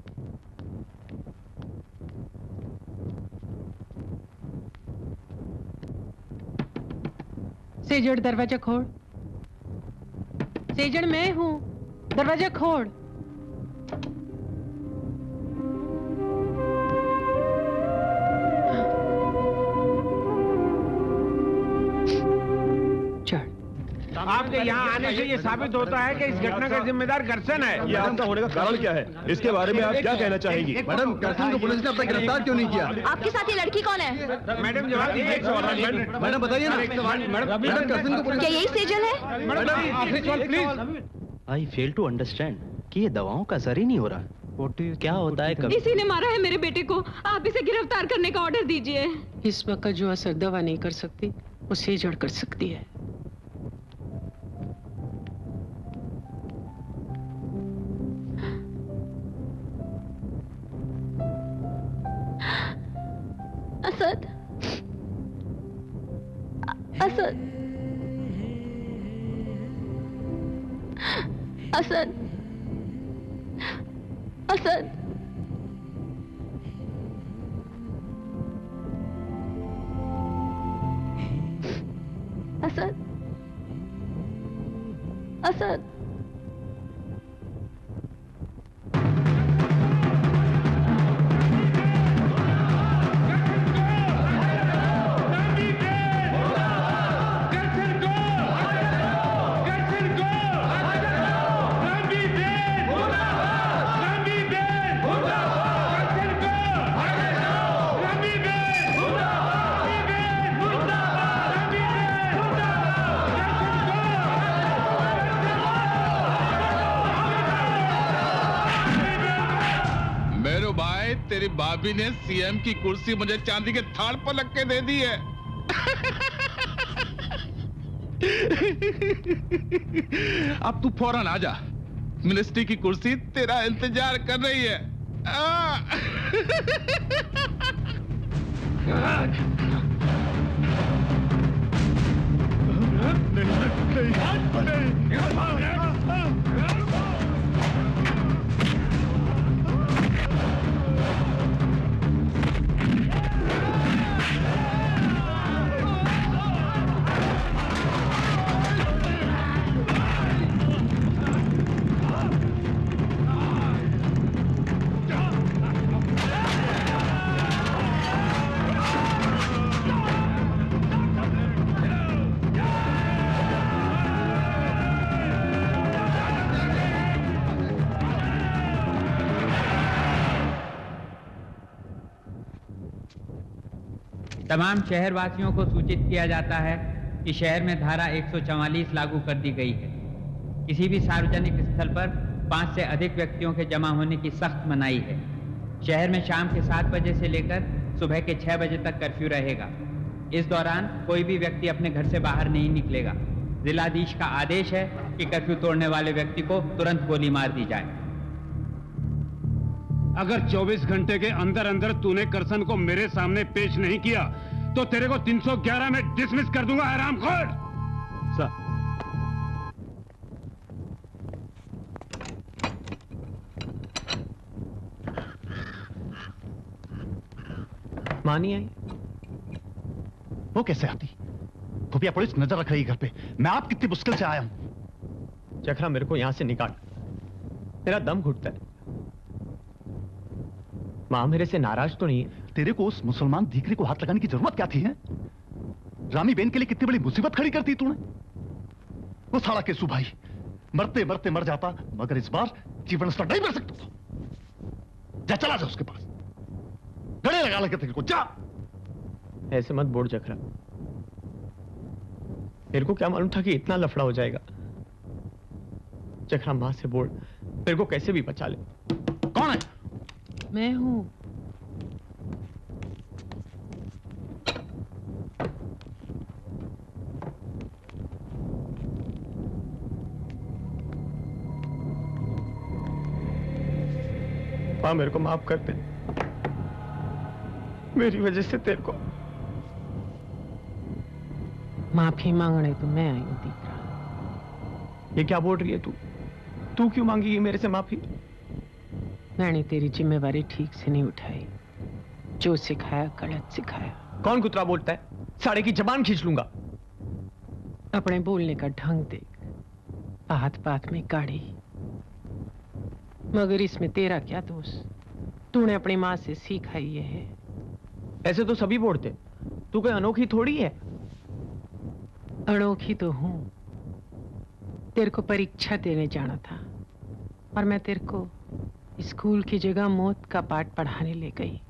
सेजड़ दरवाजा खोल। सेजड़ मैं हूँ, दरवाजा खोल। आपके यहाँ आने से ये साबित होता है कि इस घटना का जिम्मेदार करसन है। ये आपका होने का कारण क्या है? इसके बारे में आप क्या कहना चाहेंगी? मैडम, करसन को पुलिस ने अब तक गिरफ्तार क्यों नहीं किया? आपके साथ ये लड़की कौन है? मैडम जवाब दीजिए। एक सवाल मैडम बताइए ना। मैडम, करसन को पुलिस, क्या यही सेजल है? मैडम आखिरी सवाल please. I fail to understand कि ये दवाओं का असर ही नहीं हो रहा। क्या होता है कभी? इसी ने मारा है मेरे बेटे को। आप इसे गिरफ्तार करने का ऑर्डर दीजिए। इस वक्त जो असर दवा नहीं कर सकती वो सेजड़ कर सकती है। असद, असद, असद, असद, असद, असद। तेरी भाभी ने सीएम की कुर्सी मुझे चांदी के थाल पर रख के दे दी है। अब तू फौरन आ जा, मिनिस्ट्री की कुर्सी तेरा इंतजार कर रही है। तमाम शहरवासियों को सूचित किया जाता है कि शहर में धारा 144 लागू कर दी गई है। किसी भी सार्वजनिक स्थल पर 5 से अधिक व्यक्तियों के जमा होने की सख्त मनाही है। शहर में शाम के 7 बजे से लेकर सुबह के 6 बजे तक कर्फ्यू रहेगा। इस दौरान कोई भी व्यक्ति अपने घर से बाहर नहीं निकलेगा। जिलाधीश का आदेश है कि कर्फ्यू तोड़ने वाले व्यक्ति को तुरंत गोली मार दी जाए। अगर 24 घंटे के अंदर अंदर तूने करसन को मेरे सामने पेश नहीं किया तो तेरे को 311 में डिसमिस कर दूंगा, हरामखोर। सर, मां नहीं आई? वो कैसे आती? खुफिया पुलिस नजर रख रही है घर पे। मैं आप कितनी मुश्किल से आया हूं। जखरा, मेरे को यहां से निकाल, मेरा दम घुटता है। मां मेरे से नाराज तो नहीं है? तेरे को उस मुसलमान दीकरी को हाथ लगाने की जरूरत क्या थी है? रामी बेन के लिए कितनी बड़ी मुसीबत खड़ी करती तूने। वो साला केसू भाई मरते मरते मर जाता, मगर इस बार जीवन स्तर नहीं मर सकता था। जा, चला जा उसके पास, गले लगा लगे तेरे को। जा। ऐसे मत बोल जखरा, मेरे को क्या मालूम था कि इतना लफड़ा हो जाएगा। जखरा, मां से बोल मेरे को कैसे भी बचा ले। कौन है? मैं हूं। मां, मेरे को माफ कर दे। मेरी वजह से तेरे को माफी मांगने तो मैं आई हूं दीकरा। ये क्या बोल रही है तू? तू क्यों मांगेगी मेरे से माफी? मैंने तेरी जिम्मेवारी ठीक से नहीं उठाई। जो सिखाया गलत सिखाया। कौन कुतरा बोलता है? साड़े की जबान खींच लूंगा। अपने बोलने का ढंग देख, बात बात में गाड़ी। मगर इसमें तेरा क्या दोष? तूने अपनी माँ से सीखा ये है। ऐसे तो सभी बोलते, तू कोई अनोखी थोड़ी है। अनोखी तो हूं। तेरे को परीक्षा देने जाना था और मैं तेरे को स्कूल की जगह मौत का पाठ पढ़ाने ले गई।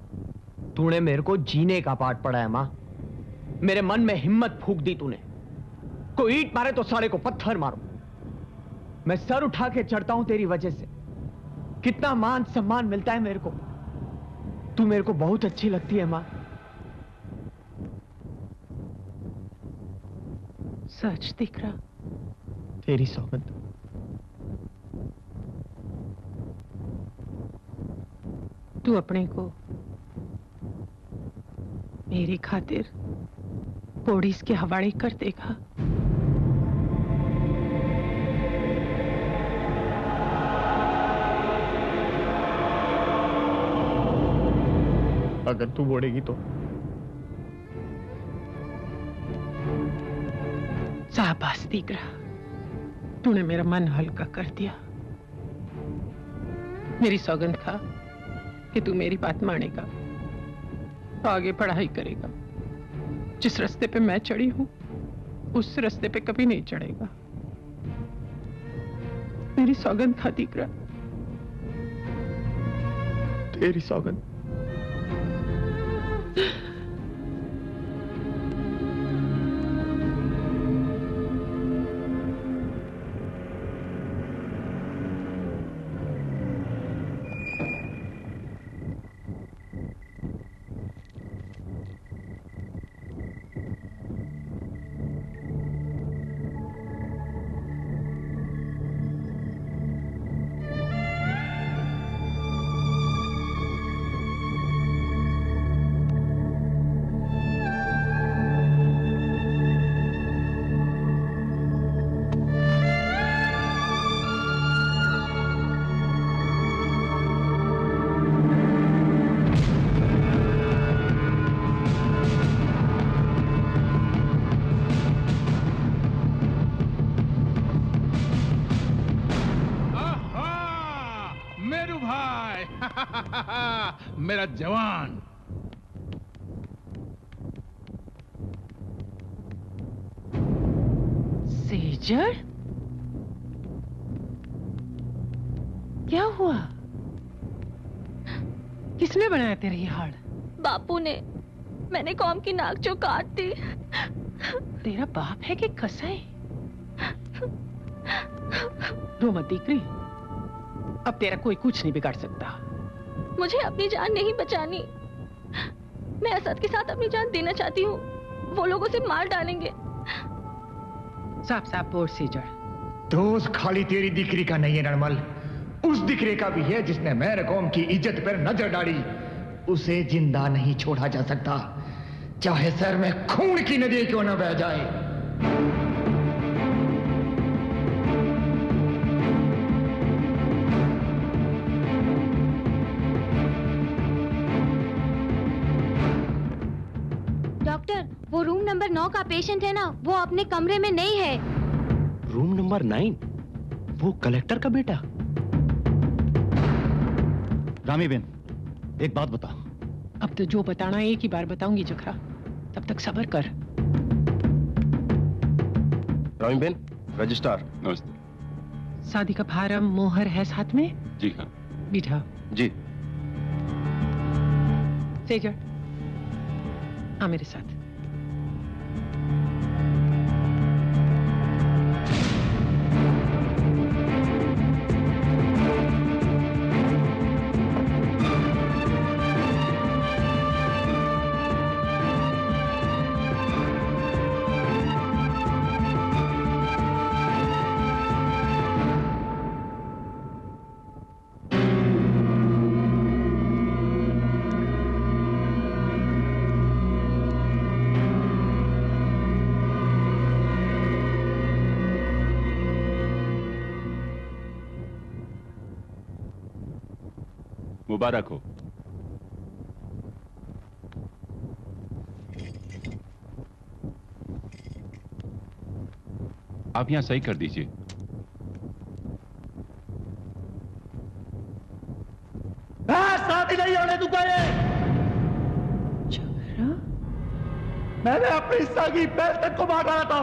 तूने मेरे को जीने का पाठ पढ़ाया माँ। मेरे मन में हिम्मत फूंक दी तूने। कोई ईंट मारे तो साले को पत्थर मारो। मैं सर उठा के चढ़ता हूं तेरी वजह से। कितना मान सम्मान मिलता है मेरे को। तू मेरे को बहुत अच्छी लगती है माँ। सच दिख रहा? तेरी सौगंध। तू अपने को मेरी खातिर पुलिस के हवाले कर देगा? अगर तू बोलेगी तो। शाबाश दीकरा, तूने मेरा मन हल्का कर दिया। मेरी सौगंध खा कि तू मेरी बात मानेगा, तो आगे पढ़ाई करेगा। जिस रास्ते पे मैं चढ़ी हूं उस रास्ते पे कभी नहीं चढ़ेगा। मेरी सौगंध खा दीकरा। तेरी सौगंध। मेरा जवान। सेजल, क्या हुआ? किसने बनाया तेरा ये हाड़? बापू ने। मैंने कौम की नाक जो काट दी। तेरा बाप है कि कसाई? रो मत दीकरी, अब तेरा कोई कुछ नहीं बिगाड़ सकता। मुझे अपनी जान नहीं बचानी। मैं असद के साथ अपनी जान देना चाहती हूँ। वो लोग उसे मार डालेंगे। साफ साफ बोल सेजल। दोस्त खाली तेरी दिकरी का नहीं है नरमल, उस दिकरे का भी है जिसने मेरे कौम की इज्जत पर नजर डाली। उसे जिंदा नहीं छोड़ा जा सकता, चाहे सर में खून की नदी क्यों न बह जाए। डॉक्टर, वो रूम नंबर 9 का पेशेंट है ना, वो अपने कमरे में नहीं है। Room number 9? वो कलेक्टर का बेटा? रामी बेन, एक बात बता। अब तो जो बताना एक ही बार बताऊंगी जखरा, तब तक सब्र कर। Rami Ben, registrar. नमस्ते। शादी का फार्म मोहर है साथ में? जी हाँ। बिठा। जी। सेजल, आ मेरे साथ। मुबारक हो। आप यहां सही कर दीजिए। शादी नहीं होने दूंगा ये। मैंने अपनी सगी बहन तक को मार डाला था,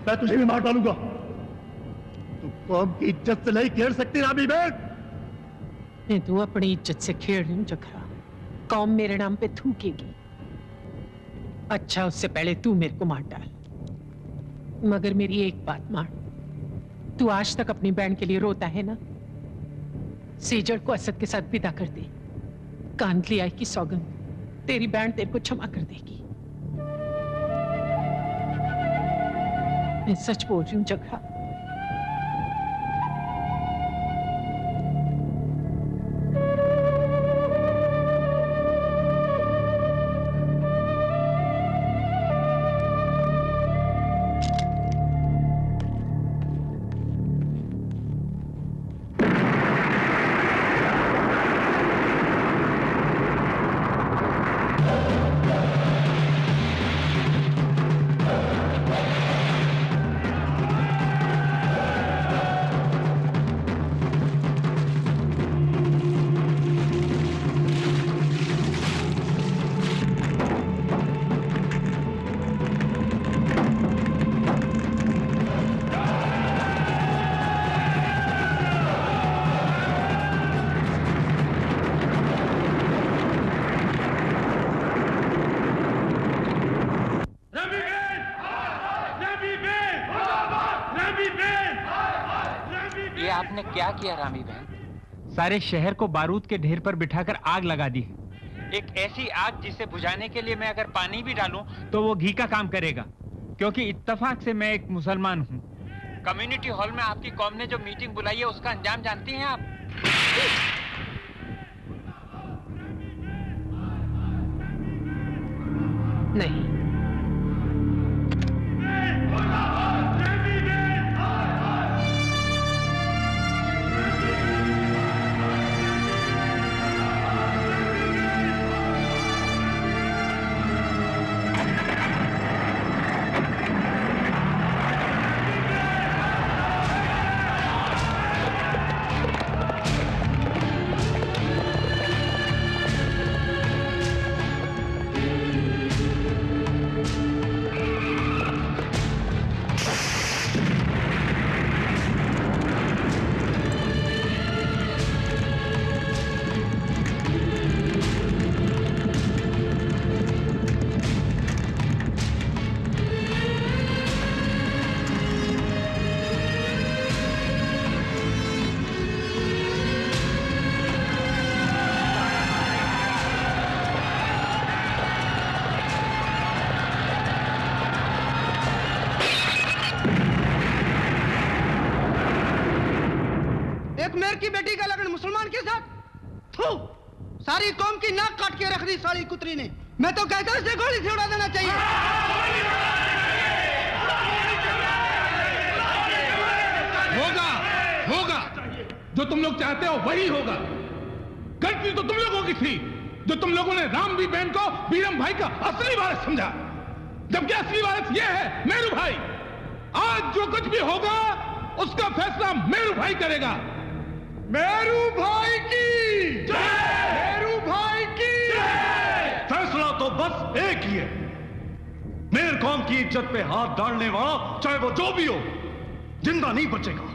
मैं तुझे भी मार डालूंगा। तू कौम की इज्जत से नहीं खेल सकती रामी बेन। मैं तू अपनी इज्जत से खेल रही हूँ जखरा। कौम मेरे नाम पे थूकेगी। अच्छा, उससे पहले तू मेरे को मार डाल, मगर मेरी एक बात मान। तू आज तक अपनी बहन के लिए रोता है ना? सेजल को असद के साथ विदा कर दे। कांदली आई की सौगंध, तेरी बहन तेरे को क्षमा कर देगी। मैं सच बोल रही हूँ जखरा। आपने क्या किया रामी बहन? सारे शहर को बारूद के ढेर पर बिठाकर आग लगा दी है। एक ऐसी आग जिसे बुझाने के लिए मैं अगर पानी भी डालूं तो वो घी का काम करेगा, क्योंकि इत्तेफाक से मैं एक मुसलमान हूं। कम्युनिटी हॉल में आपकी कौम ने जो मीटिंग बुलाई है उसका अंजाम जानती हैं आप? नहीं। गवर्नर की बेटी का लगन मुसलमान के साथ? थू, सारी कौम की नाक काट के रख दी साली कुतरी ने। मैं तो कहता हूं इसे गोली से उड़ा देना चाहिए। होगा, होगा, जो तुम लोग चाहते हो वही होगा। गलती तो तुम लोगों की थी, जो तुम लोगों ने रामवी बहन को बीरम भाई का असली वारिस समझा, जबकि असली वारिस यह है मेरू भाई। आज जो कुछ भी होगा उसका फैसला मेरू भाई करेगा। मेरू भाई की जय! मेरू भाई की जय! फैसला तो बस एक ही है, मेर कौम की इज्जत पे हाथ डालने वाला चाहे वो जो भी हो जिंदा नहीं बचेगा।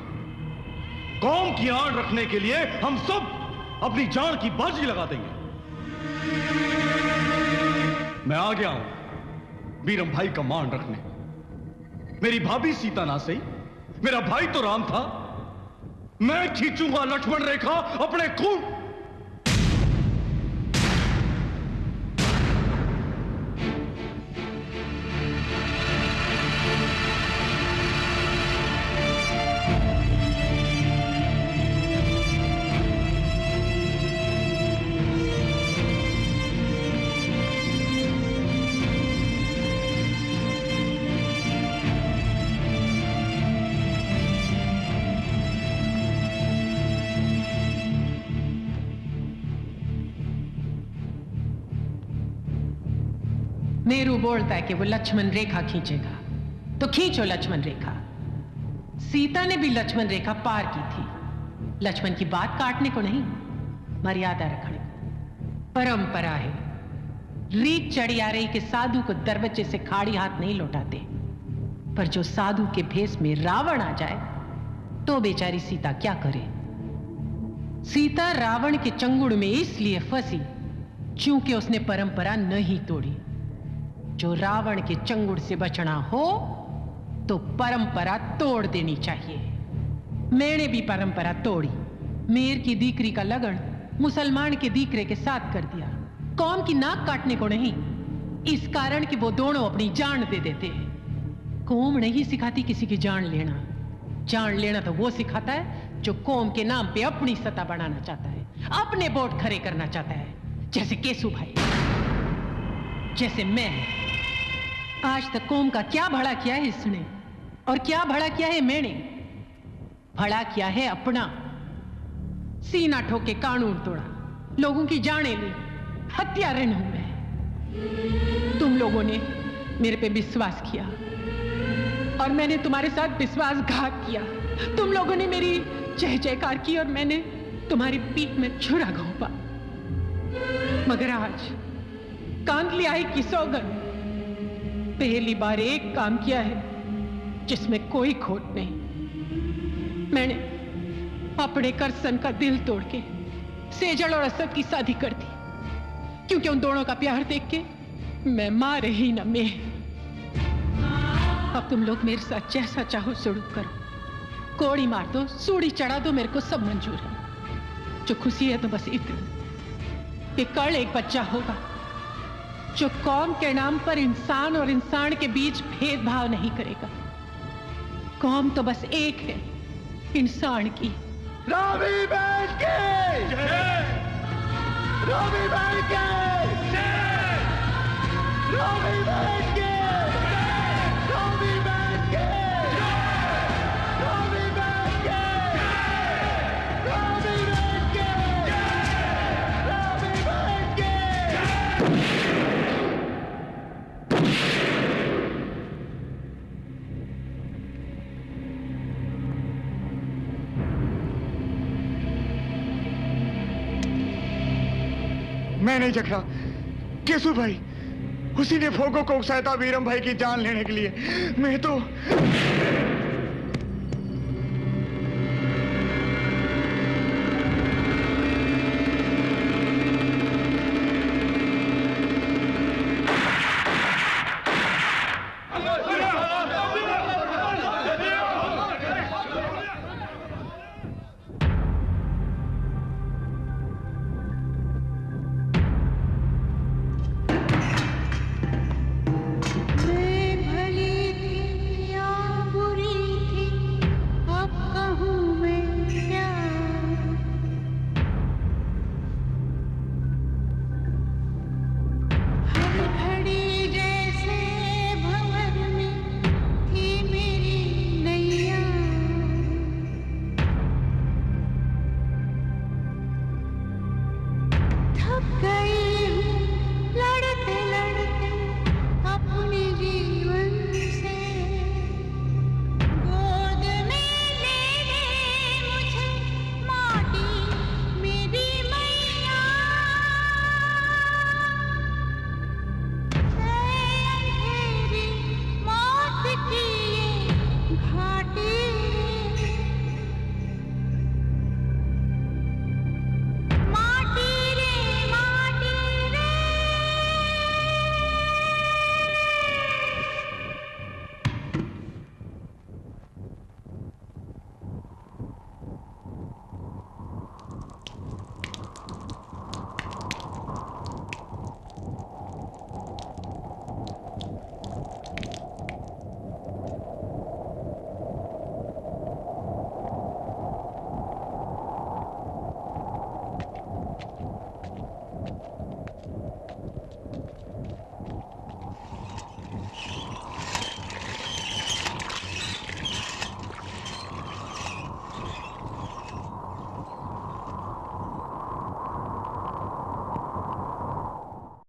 कौम की आड़ रखने के लिए हम सब अपनी जान की बाजी लगा देंगे। मैं आ गया हूं बीरम भाई का मान रखने। मेरी भाभी सीता ना सही, मेरा भाई तो राम था। मैं खींचूंगा लक्ष्मण रेखा अपने खून। मेरू बोलता है कि वो लक्ष्मण रेखा खींचेगा, तो खींचो लक्ष्मण रेखा। सीता ने भी लक्ष्मण रेखा पार की थी, लक्ष्मण की बात काटने को नहीं, मर्यादा रखने को। परंपरा है, रीत चढ़ी आ रही कि साधु को दरवाजे से खाड़ी हाथ नहीं लौटाते, पर जो साधु के भेष में रावण आ जाए तो बेचारी सीता क्या करे। सीता रावण के चंगुड़ में इसलिए फंसी क्योंकि उसने परंपरा नहीं तोड़ी। जो रावण के चंगुड़ से बचना हो तो परंपरा तोड़ देनी चाहिए। मैंने भी परंपरा तोड़ी, मेर की दीकरी का लगन मुसलमान के दीकरे के साथ कर दिया, कौम की नाक काटने को नहीं, इस कारण कि वो दोनों अपनी जान दे देते हैं। कौम नहीं सिखाती किसी की जान लेना, जान लेना तो वो सिखाता है जो कौम के नाम पे अपनी सत्ता बढ़ाना चाहता है, अपने वोट खड़े करना चाहता है, जैसे केसु भाई, जैसे मैं। आज तक कौम का क्या भला किया है इसने, और क्या भला किया है मैंने? भला किया है अपना, सीना ठोक के कानून तोड़ा, लोगों की जानें ली, हत्यारण हूं मैं। तुम लोगों ने मेरे पे विश्वास किया और मैंने तुम्हारे साथ विश्वासघात किया। तुम लोगों ने मेरी जय जयकार की और मैंने तुम्हारी पीठ में छुरा घोंपा। मगर आज कांतली आई की सौगंध, पहली बार एक काम किया है जिसमें कोई खोट नहीं। मैंने अपने करसन का दिल तोड़ के सेजल और असद की शादी कर दी, क्योंकि उन दोनों का प्यार देख के मैं मां रही ना मैं। अब तुम लोग मेरे साथ जैसा चाहो सलूक करो, कोड़ी मार दो, सूड़ी चढ़ा दो, मेरे को सब मंजूर है। जो खुशी है तो बस इतनी कि कल एक बच्चा होगा जो कौम के नाम पर इंसान और इंसान के बीच भेदभाव नहीं करेगा। कौम तो बस एक है, इंसान की। रामी बहन की जय! रामी बहन की जय! रामी बहन की जय! रामी बहन की जय! रामी बहन की जय! रामी बहन की जय! रामी बहन की जय! मैं नहीं जख रहा, केसु भाई उसी ने फोगो को उकसाया था बीरम भाई की जान लेने के लिए। मैं तो